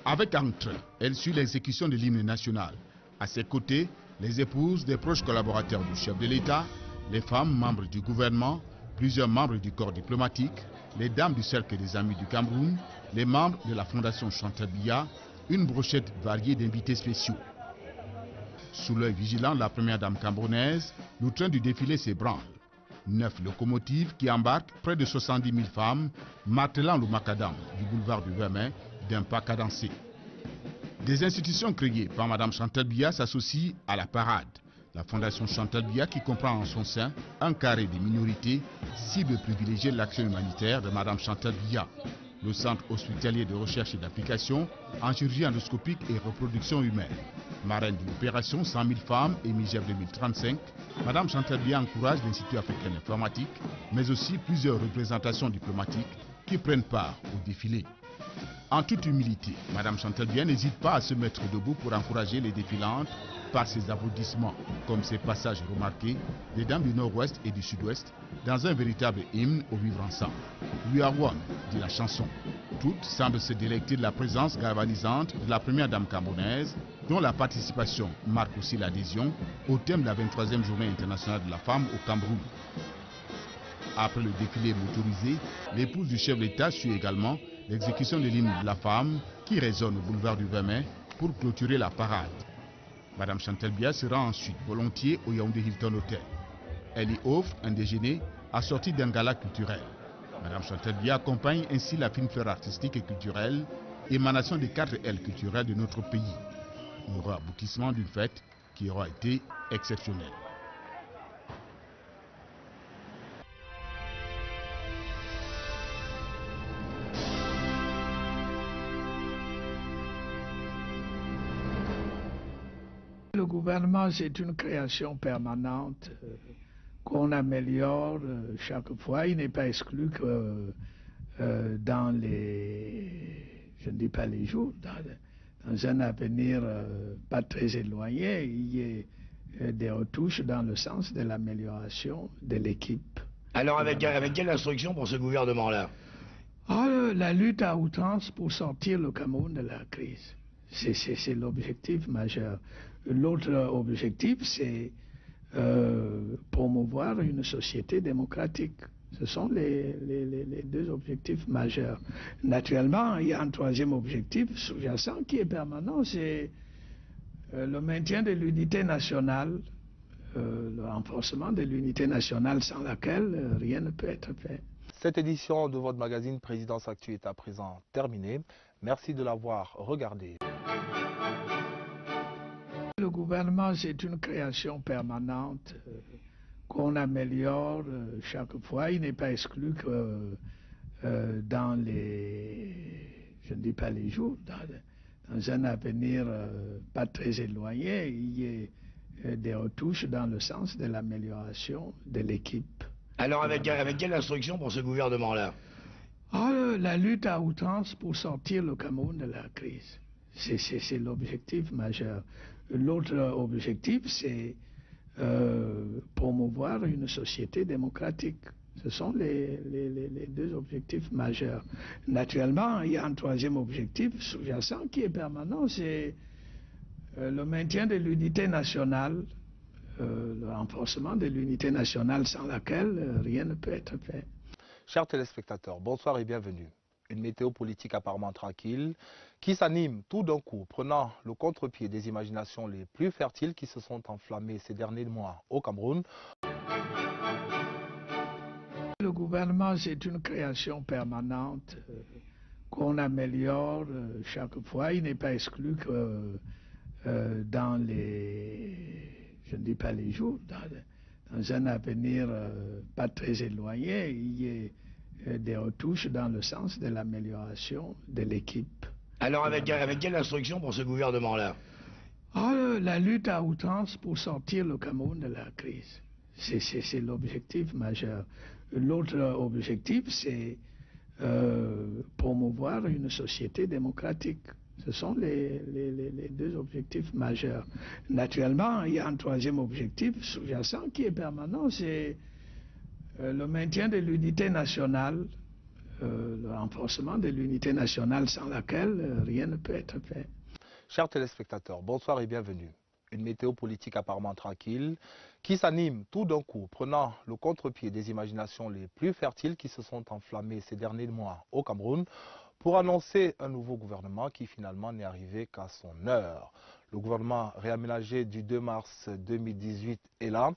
Avec entrain, elle suit l'exécution de l'hymne national. À ses côtés, les épouses des proches collaborateurs du chef de l'État, les femmes membres du gouvernement, plusieurs membres du corps diplomatique, les dames du cercle des amis du Cameroun, les membres de la fondation Chantal Biya, une brochette variée d'invités spéciaux. Sous l'œil vigilant de la première dame camerounaise, le train du défilé s'ébranle. 9 locomotives qui embarquent près de 70 000 femmes, martelant le macadam du boulevard du 20 mai d'un pas cadencé. Des institutions créées par Mme Chantal Biya s'associent à la parade. La fondation Chantal Biya qui comprend en son sein un carré des minorités, cible privilégiée de l'action humanitaire de Mme Chantal Biya. Le centre hospitalier de recherche et d'application en chirurgie endoscopique et reproduction humaine. Marraine de l'opération 100 000 femmes et MIGEF 2035, Mme Chantal Biya encourage l'Institut africain d'informatique, mais aussi plusieurs représentations diplomatiques qui prennent part au défilé. En toute humilité, Mme Chantal Biya n'hésite pas à se mettre debout pour encourager les défilantes par ses applaudissements, comme ces passages remarqués des dames du Nord-Ouest et du Sud-Ouest dans un véritable hymne au vivre ensemble. We are one, dit la chanson. Toutes semblent se délecter de la présence galvanisante de la première dame camerounaise, dont la participation marque aussi l'adhésion au thème de la 23e journée internationale de la femme au Cameroun. Après le défilé motorisé, l'épouse du chef de l'État suit également l'exécution de l'hymne de la femme qui résonne au boulevard du 20 mai pour clôturer la parade. Madame Chantal Biya se rend ensuite volontiers au Yaoundé Hilton Hotel. Elle y offre un déjeuner assorti d'un gala culturel. Madame Chantal Biya accompagne ainsi la fine fleur artistique et culturelle, émanation des 4 L culturels de notre pays. Un aboutissement d'une fête qui aura été exceptionnelle. Le gouvernement, c'est une création permanente qu'on améliore chaque fois. Il n'est pas exclu que dans les, je ne dis pas les jours, dans un avenir pas très éloigné, il y ait des retouches dans le sens de l'amélioration de l'équipe. Alors avec quelle instruction pour ce gouvernement-là? La lutte à outrance pour sortir le Cameroun de la crise. C'est l'objectif majeur. L'autre objectif, c'est promouvoir une société démocratique. Ce sont les deux objectifs majeurs. Naturellement, il y a un troisième objectif sous-jacent qui est permanent, c'est le maintien de l'unité nationale, le renforcement de l'unité nationale sans laquelle rien ne peut être fait. Cette édition de votre magazine Présidence Actu est à présent terminée. Merci de l'avoir regardé. Le gouvernement, c'est une création permanente qu'on améliore chaque fois. Il n'est pas exclu que dans les, je ne dis pas les jours, dans un avenir pas très éloigné, il y ait des retouches dans le sens de l'amélioration de l'équipe. Alors avec quelle instruction pour ce gouvernement-là? La lutte à outrance pour sortir le Cameroun de la crise. C'est l'objectif majeur. L'autre objectif, c'est promouvoir une société démocratique. Ce sont les deux objectifs majeurs. Naturellement, il y a un troisième objectif sous-jacent qui est permanent, c'est le maintien de l'unité nationale, le renforcement de l'unité nationale sans laquelle rien ne peut être fait. Chers téléspectateurs, bonsoir et bienvenue. Une météo politique apparemment tranquille qui s'anime tout d'un coup, prenant le contre-pied des imaginations les plus fertiles qui se sont enflammées ces derniers mois au Cameroun. Le gouvernement, c'est une création permanente qu'on améliore chaque fois. Il n'est pas exclu que dans les, je ne dis pas les jours, dans un avenir pas très éloigné, il y ait des retouches dans le sens de l'amélioration de l'équipe. Alors avec quelle instruction pour ce gouvernement-là? La lutte à outrance pour sortir le Cameroun de la crise. C'est l'objectif majeur. L'autre objectif, c'est promouvoir une société démocratique. Ce sont les deux objectifs majeurs. Naturellement, il y a un troisième objectif sous-jacent qui est permanent, c'est le maintien de l'unité nationale, le renforcement de l'unité nationale sans laquelle rien ne peut être fait. Chers téléspectateurs, bonsoir et bienvenue. Une météo politique apparemment tranquille qui s'anime tout d'un coup, prenant le contre-pied des imaginations les plus fertiles qui se sont enflammées ces derniers mois au Cameroun pour annoncer un nouveau gouvernement qui finalement n'est arrivé qu'à son heure. Le gouvernement réaménagé du 2 mars 2018 est là.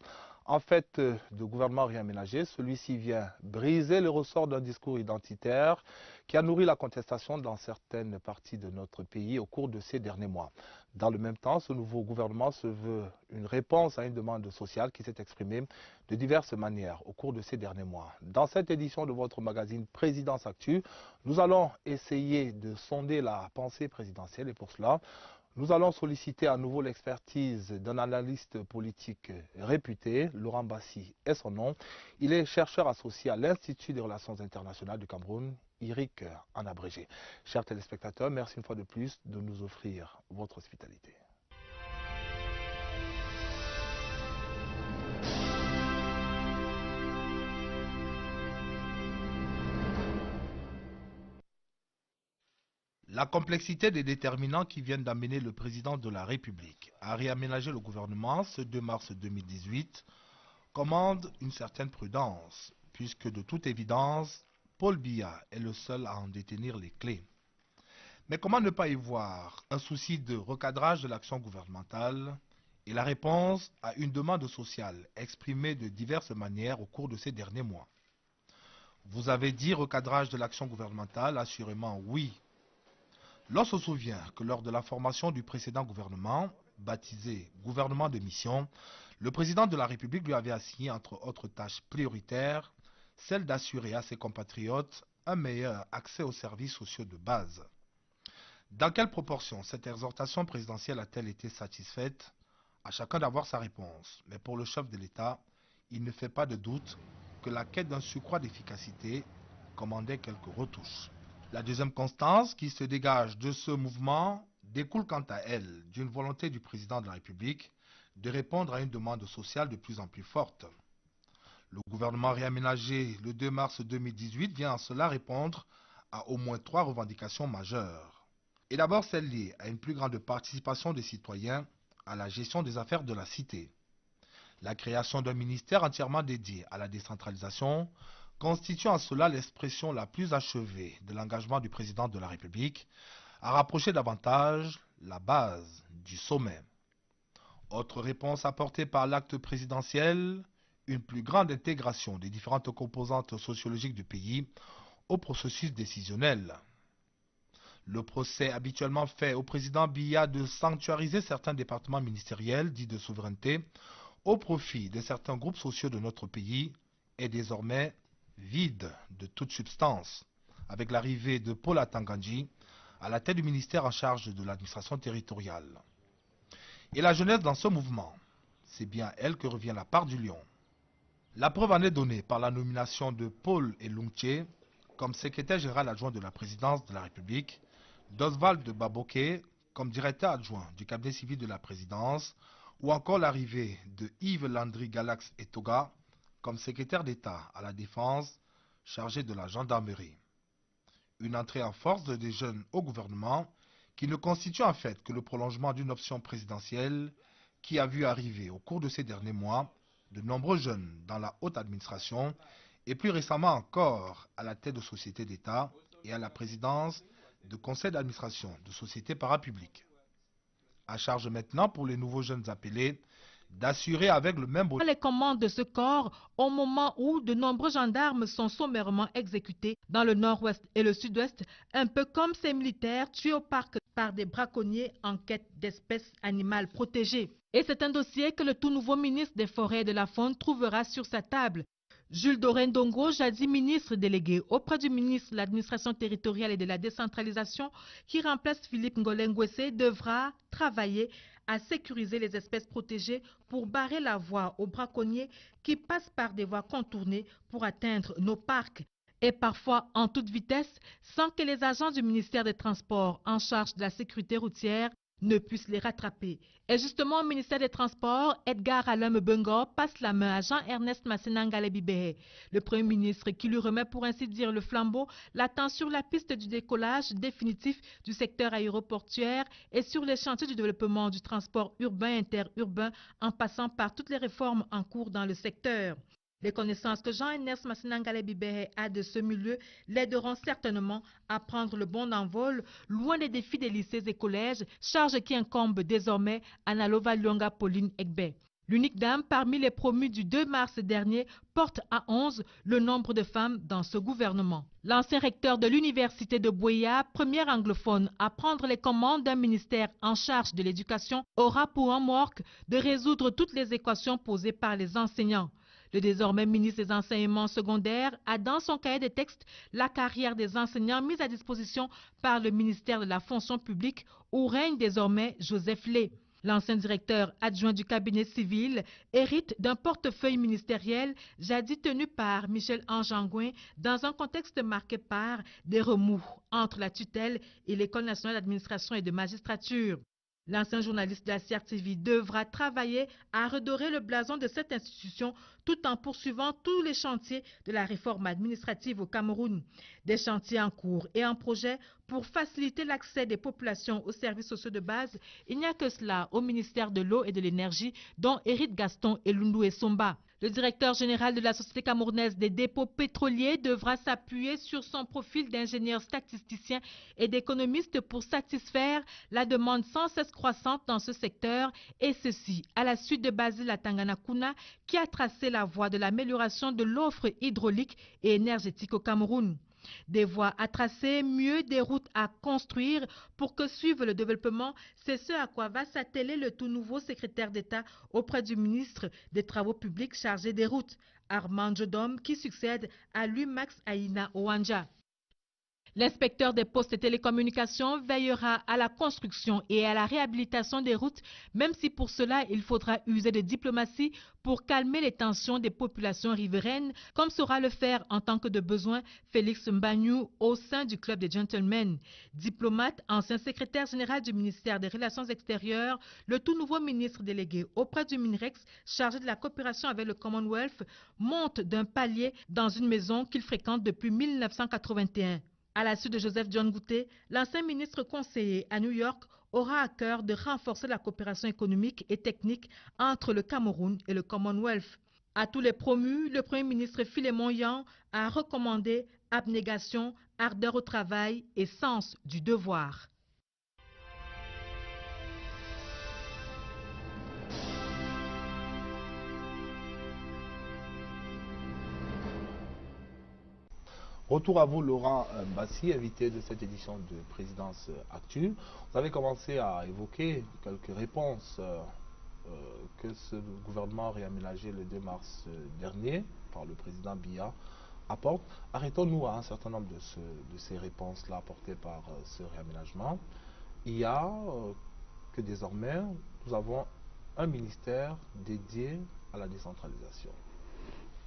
En fait, de gouvernement réaménagé, celui-ci vient briser le ressort d'un discours identitaire qui a nourri la contestation dans certaines parties de notre pays au cours de ces derniers mois. Dans le même temps, ce nouveau gouvernement se veut une réponse à une demande sociale qui s'est exprimée de diverses manières au cours de ces derniers mois. Dans cette édition de votre magazine Présidence Actu, nous allons essayer de sonder la pensée présidentielle et pour cela, nous allons solliciter à nouveau l'expertise d'un analyste politique réputé, Laurent Bassi est son nom. Il est chercheur associé à l'Institut des Relations Internationales du Cameroun, IRIC en abrégé. Chers téléspectateurs, merci une fois de plus de nous offrir votre hospitalité. La complexité des déterminants qui viennent d'amener le président de la République à réaménager le gouvernement ce 2 mars 2018 commande une certaine prudence, puisque de toute évidence, Paul Biya est le seul à en détenir les clés. Mais comment ne pas y voir un souci de recadrage de l'action gouvernementale et la réponse à une demande sociale exprimée de diverses manières au cours de ces derniers mois? Vous avez dit recadrage de l'action gouvernementale, assurément oui. L'on se souvient que lors de la formation du précédent gouvernement, baptisé gouvernement de mission, le président de la République lui avait assigné entre autres tâches prioritaires, celle d'assurer à ses compatriotes un meilleur accès aux services sociaux de base. Dans quelle proportion cette exhortation présidentielle a-t-elle été satisfaite? À chacun d'avoir sa réponse. Mais pour le chef de l'État, il ne fait pas de doute que la quête d'un surcroît d'efficacité commandait quelques retouches. La deuxième constance qui se dégage de ce mouvement découle quant à elle d'une volonté du président de la République de répondre à une demande sociale de plus en plus forte. Le gouvernement réaménagé le 2 mars 2018 vient en cela répondre à au moins 3 revendications majeures. Et d'abord celle liée à une plus grande participation des citoyens à la gestion des affaires de la cité. La création d'un ministère entièrement dédié à la décentralisation constitue en cela l'expression la plus achevée de l'engagement du président de la République à rapprocher davantage la base du sommet. Autre réponse apportée par l'acte présidentiel, une plus grande intégration des différentes composantes sociologiques du pays au processus décisionnel. Le procès habituellement fait au président Biya de sanctuariser certains départements ministériels dits de souveraineté au profit de certains groupes sociaux de notre pays est désormais vide de toute substance, avec l'arrivée de Paula Tangandji à la tête du ministère en charge de l'administration territoriale. Et la jeunesse dans ce mouvement, c'est bien elle que revient la part du lion. La preuve en est donnée par la nomination de Paul Elungche comme secrétaire général adjoint de la présidence de la République, d'Oswald Baboke comme directeur adjoint du cabinet civil de la présidence, ou encore l'arrivée de Yves Landry Galax Etoga comme secrétaire d'État à la défense chargé de la gendarmerie. Une entrée en force des jeunes au gouvernement qui ne constitue en fait que le prolongement d'une option présidentielle qui a vu arriver au cours de ces derniers mois de nombreux jeunes dans la haute administration et plus récemment encore à la tête de sociétés d'État et à la présidence de conseils d'administration de sociétés parapubliques. À charge maintenant pour les nouveaux jeunes appelés d'assurer avec le même les commandes de ce corps au moment où de nombreux gendarmes sont sommairement exécutés dans le nord-ouest et le sud-ouest, un peu comme ces militaires tués au parc par des braconniers en quête d'espèces animales protégées. Et c'est un dossier que le tout nouveau ministre des Forêts et de la Faune trouvera sur sa table. Jules Dorendongo, jadis ministre délégué auprès du ministre de l'Administration territoriale et de la décentralisation, qui remplace Philippe Ngolengwese, devra travailler à sécuriser les espèces protégées pour barrer la voie aux braconniers qui passent par des voies contournées pour atteindre nos parcs et parfois en toute vitesse sans que les agents du ministère des Transports en charge de la sécurité routière ne puissent les rattraper. Et justement, au ministère des Transports, Edgar Alain Mbengor passe la main à Jean-Ernest Massenangale Bibehe. Le Premier ministre qui lui remet pour ainsi dire le flambeau l'attend sur la piste du décollage définitif du secteur aéroportuaire et sur les chantiers du développement du transport urbain et interurbain en passant par toutes les réformes en cours dans le secteur. Les connaissances que Jean-Ernest Massenangale Bibehe a de ce milieu l'aideront certainement à prendre le bon envol, loin des défis des lycées et collèges, charge qui incombe désormais à Nalova Lyonga Pauline Egbe. L'unique dame parmi les promus du 2 mars dernier porte à 11 le nombre de femmes dans ce gouvernement. L'ancien recteur de l'université de Bouéa, premier anglophone à prendre les commandes d'un ministère en charge de l'éducation, aura pour remorque de résoudre toutes les équations posées par les enseignants. Le désormais ministre des Enseignements secondaires a dans son cahier de texte la carrière des enseignants mise à disposition par le ministère de la Fonction publique où règne désormais Joseph Lé. L'ancien directeur adjoint du cabinet civil hérite d'un portefeuille ministériel jadis tenu par Michel Anjangouin dans un contexte marqué par des remous entre la tutelle et l'École nationale d'administration et de magistrature. L'ancien journaliste de la CRTV devra travailler à redorer le blason de cette institution tout en poursuivant tous les chantiers de la réforme administrative au Cameroun. Des chantiers en cours et en projet pour faciliter l'accès des populations aux services sociaux de base. Il n'y a que cela au ministère de l'Eau et de l'Énergie dont hérite Gaston Elundou Somba. Le directeur général de la Société camerounaise des dépôts pétroliers devra s'appuyer sur son profil d'ingénieur statisticien et d'économiste pour satisfaire la demande sans cesse croissante dans ce secteur, et ceci à la suite de Basile Atanganakuna qui a tracé la voie de l'amélioration de l'offre hydraulique et énergétique au Cameroun. Des voies à tracer, mieux des routes à construire pour que suive le développement, c'est ce à quoi va s'atteler le tout nouveau secrétaire d'État auprès du ministre des Travaux publics chargé des routes, Armand Jodom, qui succède à lui Max Aïna Ouanja. L'inspecteur des postes et télécommunications veillera à la construction et à la réhabilitation des routes, même si pour cela il faudra user de diplomatie pour calmer les tensions des populations riveraines, comme saura le faire en tant que de besoin Félix Mbagnou au sein du Club des Gentlemen. Diplomate, ancien secrétaire général du ministère des Relations extérieures, le tout nouveau ministre délégué auprès du MINREX chargé de la coopération avec le Commonwealth monte d'un palier dans une maison qu'il fréquente depuis 1981. À la suite de Joseph John Gouté, l'ancien ministre conseiller à New York aura à cœur de renforcer la coopération économique et technique entre le Cameroun et le Commonwealth. À tous les promus, le Premier ministre Philémon Yang a recommandé abnégation, ardeur au travail et sens du devoir. Retour à vous, Laurent Bassi, invité de cette édition de Présidence Actu. Vous avez commencé à évoquer quelques réponses que ce gouvernement réaménagé le 2 mars dernier par le président Biya apporte. Arrêtons-nous à un certain nombre de ces réponses-là apportées par ce réaménagement. Il y a que désormais, nous avons un ministère dédié à la décentralisation.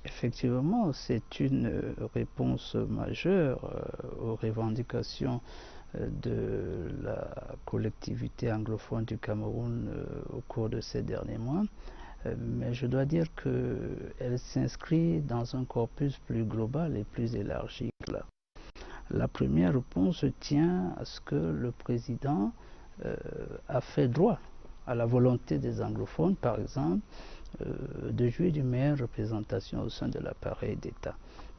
Effectivement, c'est une réponse majeure aux revendications de la collectivité anglophone du Cameroun au cours de ces derniers mois. Mais je dois dire qu'elle s'inscrit dans un corpus plus global et plus élargi. La première réponse tient à ce que le président a fait droit à la volonté des anglophones, par exemple, de jouir d'une meilleure représentation au sein de l'appareil d'État.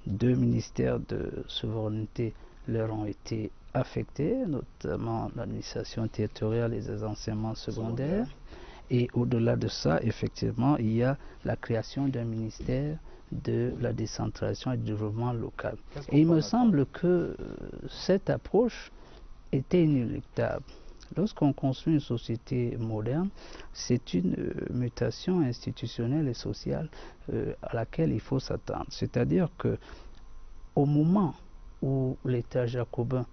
2 ministères de souveraineté leur ont été affectés, notamment l'administration territoriale et les enseignements secondaires. Et au-delà de ça, effectivement, il y a la création d'un ministère de la décentralisation et du développement local. Et il me semble que cette approche était inéluctable. Lorsqu'on construit une société moderne, c'est une mutation institutionnelle et sociale à laquelle il faut s'attendre. C'est-à-dire que au moment où l'État jacobin,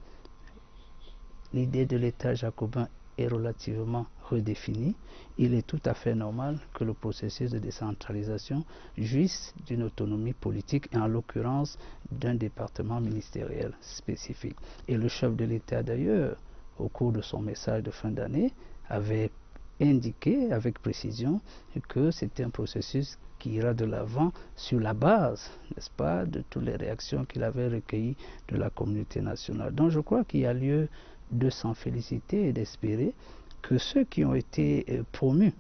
l'idée de l'État jacobin est relativement redéfinie, il est tout à fait normal que le processus de décentralisation jouisse d'une autonomie politique et en l'occurrence d'un département ministériel spécifique. Et le chef de l'État d'ailleurs, au cours de son message de fin d'année, avait indiqué avec précision que c'était un processus qui ira de l'avant sur la base, n'est-ce pas, de toutes les réactions qu'il avait recueillies de la communauté nationale. Donc je crois qu'il y a lieu de s'en féliciter et d'espérer que ceux qui ont été promus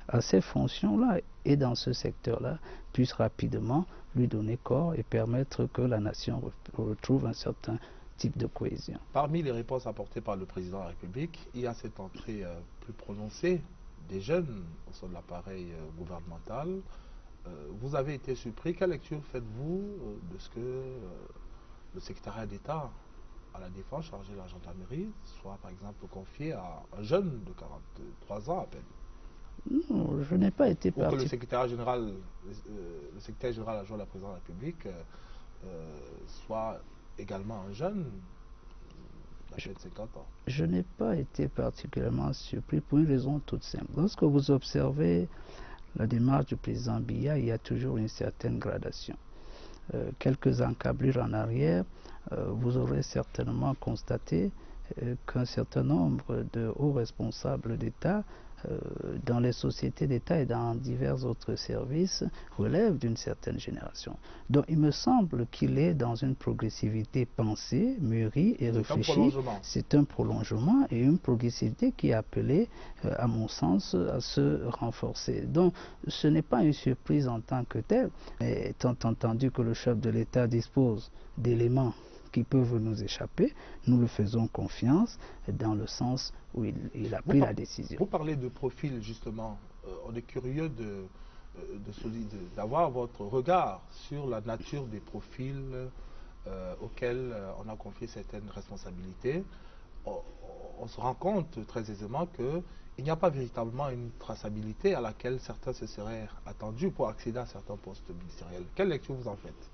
à ces fonctions-là et dans ce secteur-là puissent rapidement lui donner corps et permettre que la nation retrouve un certain type de cohésion. Parmi les réponses apportées par le président de la République, il y a cette entrée plus prononcée des jeunes au sein de l'appareil gouvernemental. Vous avez été surpris. Quelle lecture faites-vous de ce que le secrétariat d'État à la défense chargé de la gendarmerie soit par exemple confié à un jeune de 43 ans à peine? Non, je n'ai pas été parti. Ou que le secrétaire général adjoint de la présidence de la République soit également un jeune d'âge de 50 ans. Je n'ai pas été particulièrement surpris pour une raison toute simple. Lorsque vous observez la démarche du président Biya, il y a toujours une certaine gradation. Quelques encablures en arrière, vous aurez certainement constaté qu'un certain nombre de hauts responsables d'État dans les sociétés d'État et dans divers autres services relèvent d'une certaine génération. Donc il me semble qu'il est dans une progressivité pensée, mûrie et réfléchie. C'est un prolongement et une progressivité qui est appelée, à mon sens, à se renforcer. Donc ce n'est pas une surprise en tant que telle, mais étant entendu que le chef de l'État dispose d'éléments qui peuvent nous échapper, nous le faisons confiance dans le sens où il a pris la décision. Vous parlez de profil justement, on est curieux d'avoir votre regard sur la nature des profils auxquels on a confié certaines responsabilités. On se rend compte très aisément qu'il n'y a pas véritablement une traçabilité à laquelle certains se seraient attendus pour accéder à certains postes ministériels. Quelle lecture vous en faites?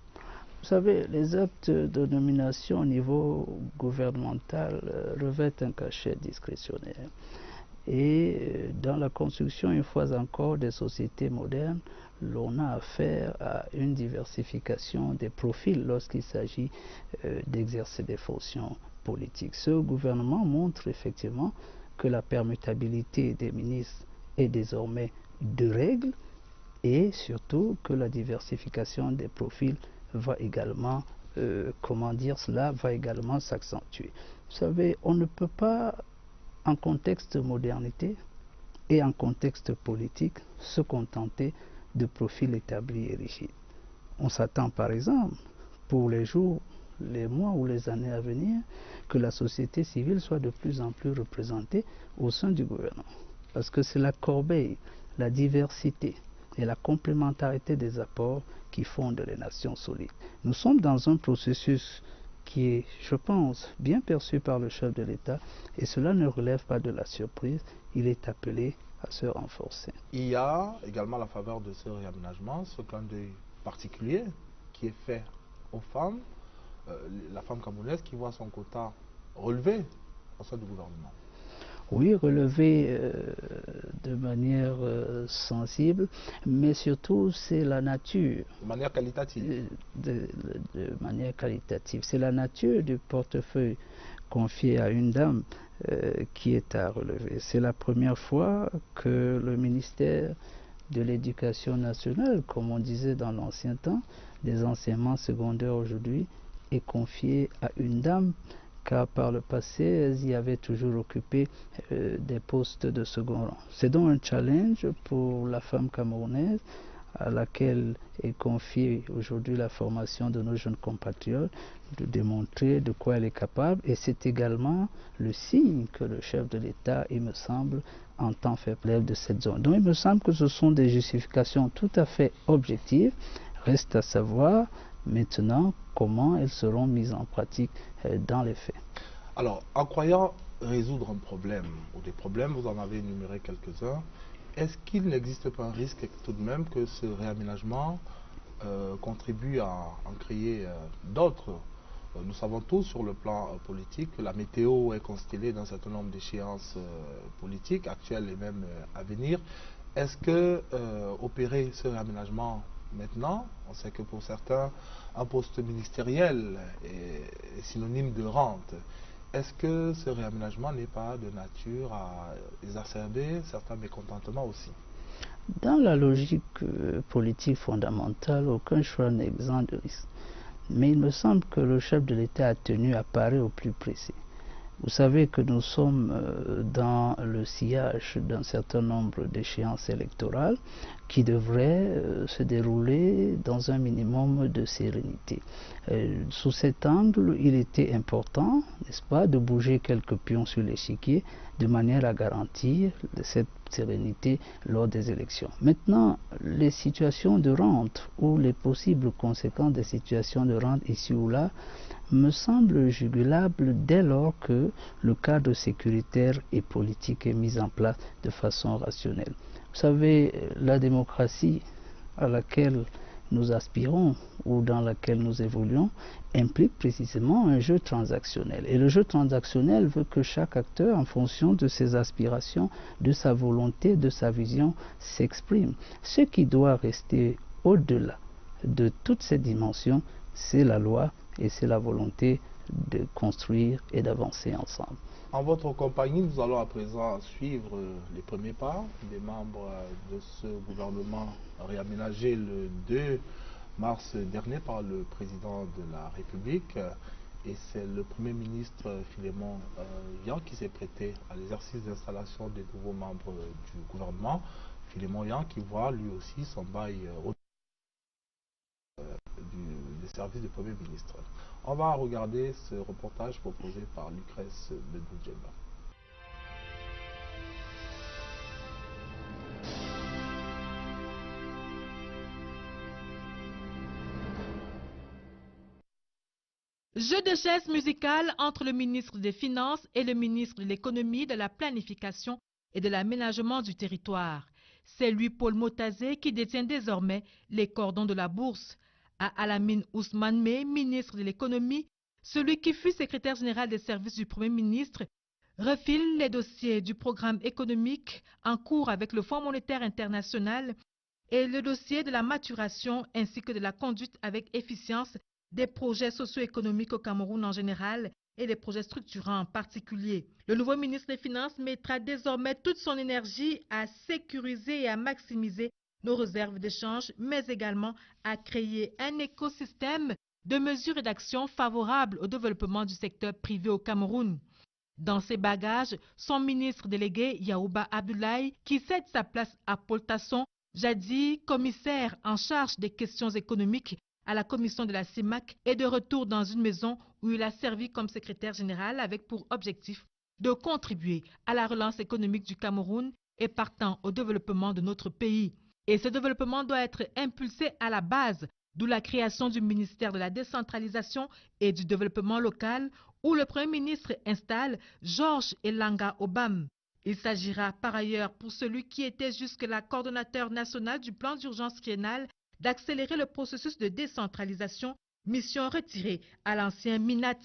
Vous savez, les actes de nomination au niveau gouvernemental revêtent un cachet discrétionnaire. Et dans la construction, une fois encore, des sociétés modernes, l'on a affaire à une diversification des profils lorsqu'il s'agit d'exercer des fonctions politiques. Ce gouvernement montre effectivement que la permutabilité des ministres est désormais de règle et surtout que la diversification des profils va également, va également s'accentuer. Vous savez, on ne peut pas, en contexte de modernité et en contexte politique, se contenter de profils établis et rigides. On s'attend par exemple, pour les jours, les mois ou les années à venir, que la société civile soit de plus en plus représentée au sein du gouvernement. Parce que c'est la corbeille, la diversité et la complémentarité des apports qui fondent les nations solides. Nous sommes dans un processus qui est, je pense, bien perçu par le chef de l'État et cela ne relève pas de la surprise, il est appelé à se renforcer. Il y a également à la faveur de ce réaménagement, ce clin d'œil particulier qui est fait aux femmes, la femme camerounaise qui voit son quota relevé au sein du gouvernement. Oui, relevé de manière sensible, mais surtout c'est la nature. De manière qualitative. De manière qualitative. C'est la nature du portefeuille confié à une dame qui est à relever. C'est la première fois que le ministère de l'Éducation nationale, comme on disait dans l'ancien temps, des enseignements secondaires aujourd'hui, est confié à une dame, car par le passé, elles y avaient toujours occupé des postes de second rang. C'est donc un challenge pour la femme camerounaise à laquelle est confiée aujourd'hui la formation de nos jeunes compatriotes, de démontrer de quoi elle est capable. Et c'est également le signe que le chef de l'État, il me semble, entend faire preuve de cette zone. Donc il me semble que ce sont des justifications tout à fait objectives. Reste à savoir maintenant comment elles seront mises en pratique dans les faits. Alors, en croyant résoudre un problème, ou des problèmes, vous en avez énuméré quelques-uns, est-ce qu'il n'existe pas un risque tout de même que ce réaménagement contribue à en créer d'autres? Nous savons tous sur le plan politique que la météo est constellée d'un certain nombre d'échéances politiques, actuelles et même à venir. Est-ce que opérer ce réaménagement maintenant, on sait que pour certains, un poste ministériel est synonyme de rente. Est-ce que ce réaménagement n'est pas de nature à exacerber certains mécontentements aussi? Dans la logique politique fondamentale, aucun choix n'est exempt de risque. Mais il me semble que le chef de l'État a tenu à parer au plus précis. Vous savez que nous sommes dans le sillage d'un certain nombre d'échéances électorales qui devraient se dérouler dans un minimum de sérénité. Sous cet angle, il était important, n'est-ce pas, de bouger quelques pions sur l'échiquier de manière à garantir cette sérénité lors des élections. Maintenant, les situations de rente ou les possibles conséquences des situations de rente ici ou là me semble jugulable dès lors que le cadre sécuritaire et politique est mis en place de façon rationnelle. Vous savez, la démocratie à laquelle nous aspirons ou dans laquelle nous évoluons implique précisément un jeu transactionnel. Et le jeu transactionnel veut que chaque acteur, en fonction de ses aspirations, de sa volonté, de sa vision, s'exprime. Ce qui doit rester au-delà de toutes ces dimensions, c'est la loi et c'est la volonté de construire et d'avancer ensemble. En votre compagnie, nous allons à présent suivre les premiers pas des membres de ce gouvernement réaménagé le 2 mars dernier par le président de la République. Et c'est le Premier ministre Philémon Yan qui s'est prêté à l'exercice d'installation des nouveaux membres du gouvernement. Philémon Yan qui voit lui aussi son bail des services du Premier ministre. On va regarder ce reportage proposé par Lucrèce Bedoujedba. Jeu de chaises musicales entre le ministre des Finances et le ministre de l'Économie, de la Planification et de l'Aménagement du territoire. C'est lui, Paul Motazé, qui détient désormais les cordons de la bourse. à Alamine Ousmane Mey, ministre de l'économie, celui qui fut secrétaire général des services du Premier ministre, refile les dossiers du programme économique en cours avec le Fonds monétaire international et le dossier de la maturation ainsi que de la conduite avec efficience des projets socio-économiques au Cameroun en général et des projets structurants en particulier. Le nouveau ministre des Finances mettra désormais toute son énergie à sécuriser et à maximiser nos réserves d'échange, mais également à créer un écosystème de mesures et d'actions favorables au développement du secteur privé au Cameroun. Dans ses bagages, son ministre délégué Yaouba Abdoulaye, qui cède sa place à Paul Tasson, jadis commissaire en charge des questions économiques à la commission de la CIMAC, est de retour dans une maison où il a servi comme secrétaire général avec pour objectif de contribuer à la relance économique du Cameroun et partant au développement de notre pays. Et ce développement doit être impulsé à la base, d'où la création du ministère de la décentralisation et du développement local, où le Premier ministre installe Georges Elanga Obam. Il s'agira par ailleurs pour celui qui était jusque-là coordonnateur national du plan d'urgence triennal d'accélérer le processus de décentralisation, mission retirée à l'ancien MINAT,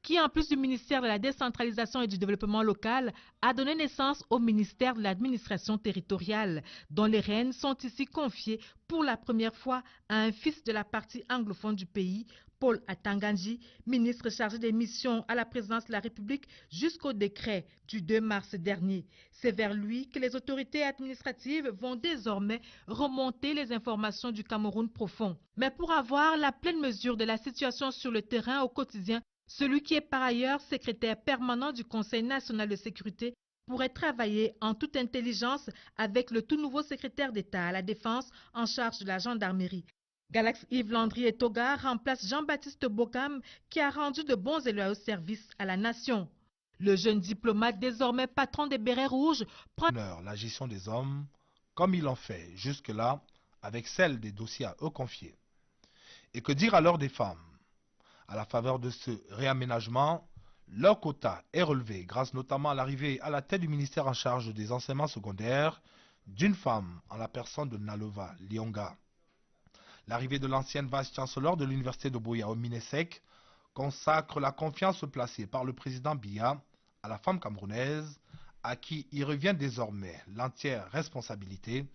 qui en plus du ministère de la décentralisation et du développement local a donné naissance au ministère de l'administration territoriale, dont les rênes sont ici confiées pour la première fois à un fils de la partie anglophone du pays, Paul Atanganji, ministre chargé des missions à la présidence de la République jusqu'au décret du 2 mars dernier. C'est vers lui que les autorités administratives vont désormais remonter les informations du Cameroun profond. Mais pour avoir la pleine mesure de la situation sur le terrain au quotidien, celui qui est par ailleurs secrétaire permanent du Conseil national de sécurité pourrait travailler en toute intelligence avec le tout nouveau secrétaire d'État à la Défense en charge de la gendarmerie. Galax Yves Landry et Toga remplace Jean-Baptiste Bokam qui a rendu de bons et loyaux services à la nation. Le jeune diplomate, désormais patron des Bérets Rouges, prend la gestion des hommes comme il en fait jusque-là avec celle des dossiers à eux confiés. Et que dire alors des femmes? À la faveur de ce réaménagement, leur quota est relevé grâce notamment à l'arrivée à la tête du ministère en charge des enseignements secondaires d'une femme en la personne de Nalova Lionga. L'arrivée de l'ancienne vice-chancellor de l'université de Buea au Minesec consacre la confiance placée par le président Biya à la femme camerounaise, à qui il revient désormais l'entière responsabilité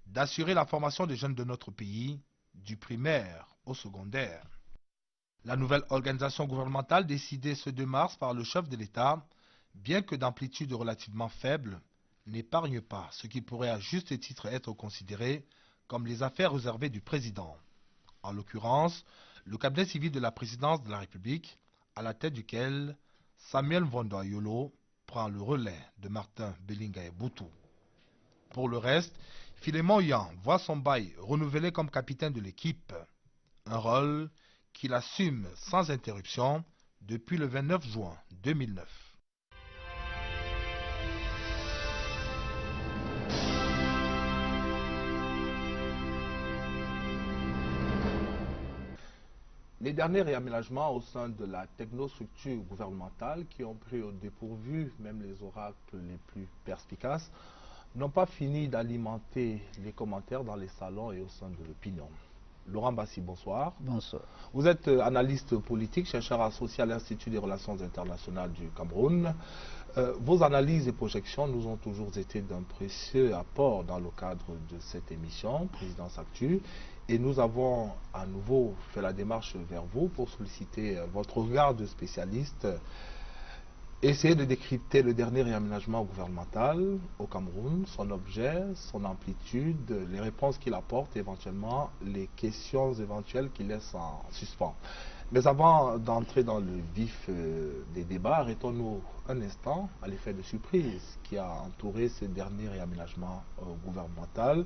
d'assurer la formation des jeunes de notre pays, du primaire au secondaire. La nouvelle organisation gouvernementale décidée ce 2 mars par le chef de l'État, bien que d'amplitude relativement faible, n'épargne pas ce qui pourrait à juste titre être considéré comme les affaires réservées du président. En l'occurrence, le cabinet civil de la présidence de la République, à la tête duquel Samuel Mvondo Yolo prend le relais de Martin Belinga Boutou. Pour le reste, Philémon Yan voit son bail renouvelé comme capitaine de l'équipe, un rôle qu'il assume sans interruption depuis le 29 juin 2009. Les derniers réaménagements au sein de la technostructure gouvernementale qui ont pris au dépourvu même les oracles les plus perspicaces n'ont pas fini d'alimenter les commentaires dans les salons et au sein de l'opinion. Laurent Bassi, bonsoir. Bonsoir. Vous êtes analyste politique, chercheur associé à l'Institut des relations internationales du Cameroun. Vos analyses et projections nous ont toujours été d'un précieux apport dans le cadre de cette émission, Présidence Actu. Et nous avons à nouveau fait la démarche vers vous pour solliciter votre regard de spécialiste. Essayer de décrypter le dernier réaménagement gouvernemental au Cameroun, son objet, son amplitude, les réponses qu'il apporte, éventuellement les questions éventuelles qu'il laisse en suspens. Mais avant d'entrer dans le vif des débats, arrêtons-nous un instant à l'effet de surprise qui a entouré ce dernier réaménagement gouvernemental.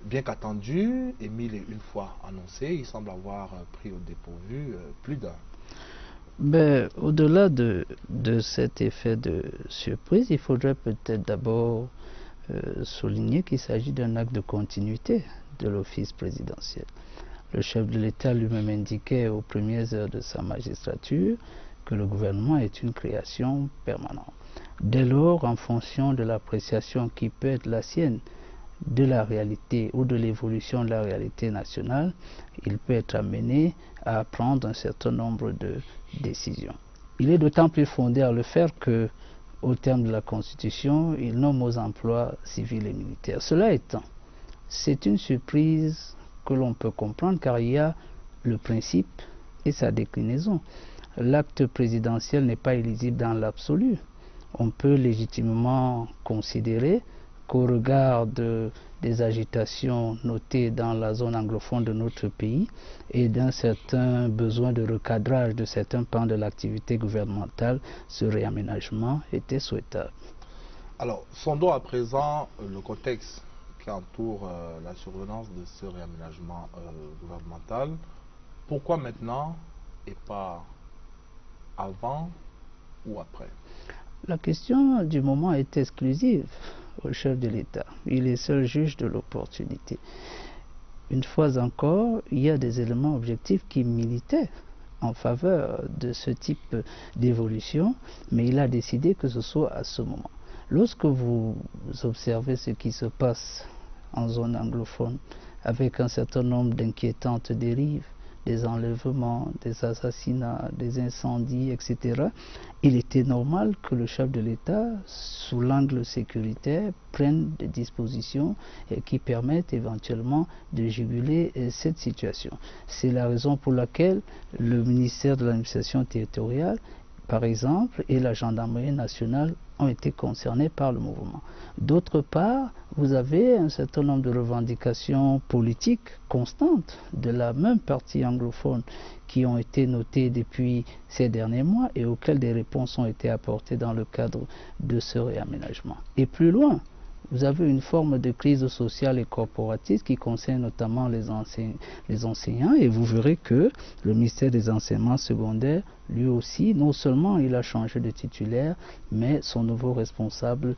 Bien qu'attendu et mille et une fois annoncé, il semble avoir pris au dépourvu plus d'un. Ben, au-delà de cet effet de surprise, il faudrait peut-être d'abord souligner qu'il s'agit d'un acte de continuité de l'office présidentiel. Le chef de l'État lui-même indiquait aux premières heures de sa magistrature que le gouvernement est une création permanente. Dès lors, en fonction de l'appréciation qui peut être la sienne de la réalité ou de l'évolution de la réalité nationale, il peut être amené à prendre un certain nombre de décisions. Il est d'autant plus fondé à le faire que, au terme de la Constitution, il nomme aux emplois civils et militaires. Cela étant, c'est une surprise que l'on peut comprendre car il y a le principe et sa déclinaison. L'acte présidentiel n'est pas illisible dans l'absolu. On peut légitimement considérer qu'au regard des agitations notées dans la zone anglophone de notre pays et d'un certain besoin de recadrage de certains pans de l'activité gouvernementale, ce réaménagement était souhaitable. Alors, sondons à présent le contexte qui entoure la survenance de ce réaménagement gouvernemental. Pourquoi maintenant et pas avant ou après? La question du moment est exclusive au chef de l'État. Il est seul juge de l'opportunité. Une fois encore, il y a des éléments objectifs qui militaient en faveur de ce type d'évolution, mais il a décidé que ce soit à ce moment. Lorsque vous observez ce qui se passe en zone anglophone, avec un certain nombre d'inquiétantes dérives, des enlèvements, des assassinats, des incendies, etc., il était normal que le chef de l'État, sous l'angle sécuritaire, prenne des dispositions qui permettent éventuellement de juguler cette situation. C'est la raison pour laquelle le ministère de l'administration territoriale, par exemple, et la gendarmerie nationale ont été concernés par le mouvement. D'autre part, vous avez un certain nombre de revendications politiques constantes de la même partie anglophone qui ont été notées depuis ces derniers mois et auxquelles des réponses ont été apportées dans le cadre de ce réaménagement. Et plus loin, vous avez une forme de crise sociale et corporatiste qui concerne notamment les enseignants et vous verrez que le ministère des enseignements secondaires, lui aussi, non seulement il a changé de titulaire, mais son nouveau responsable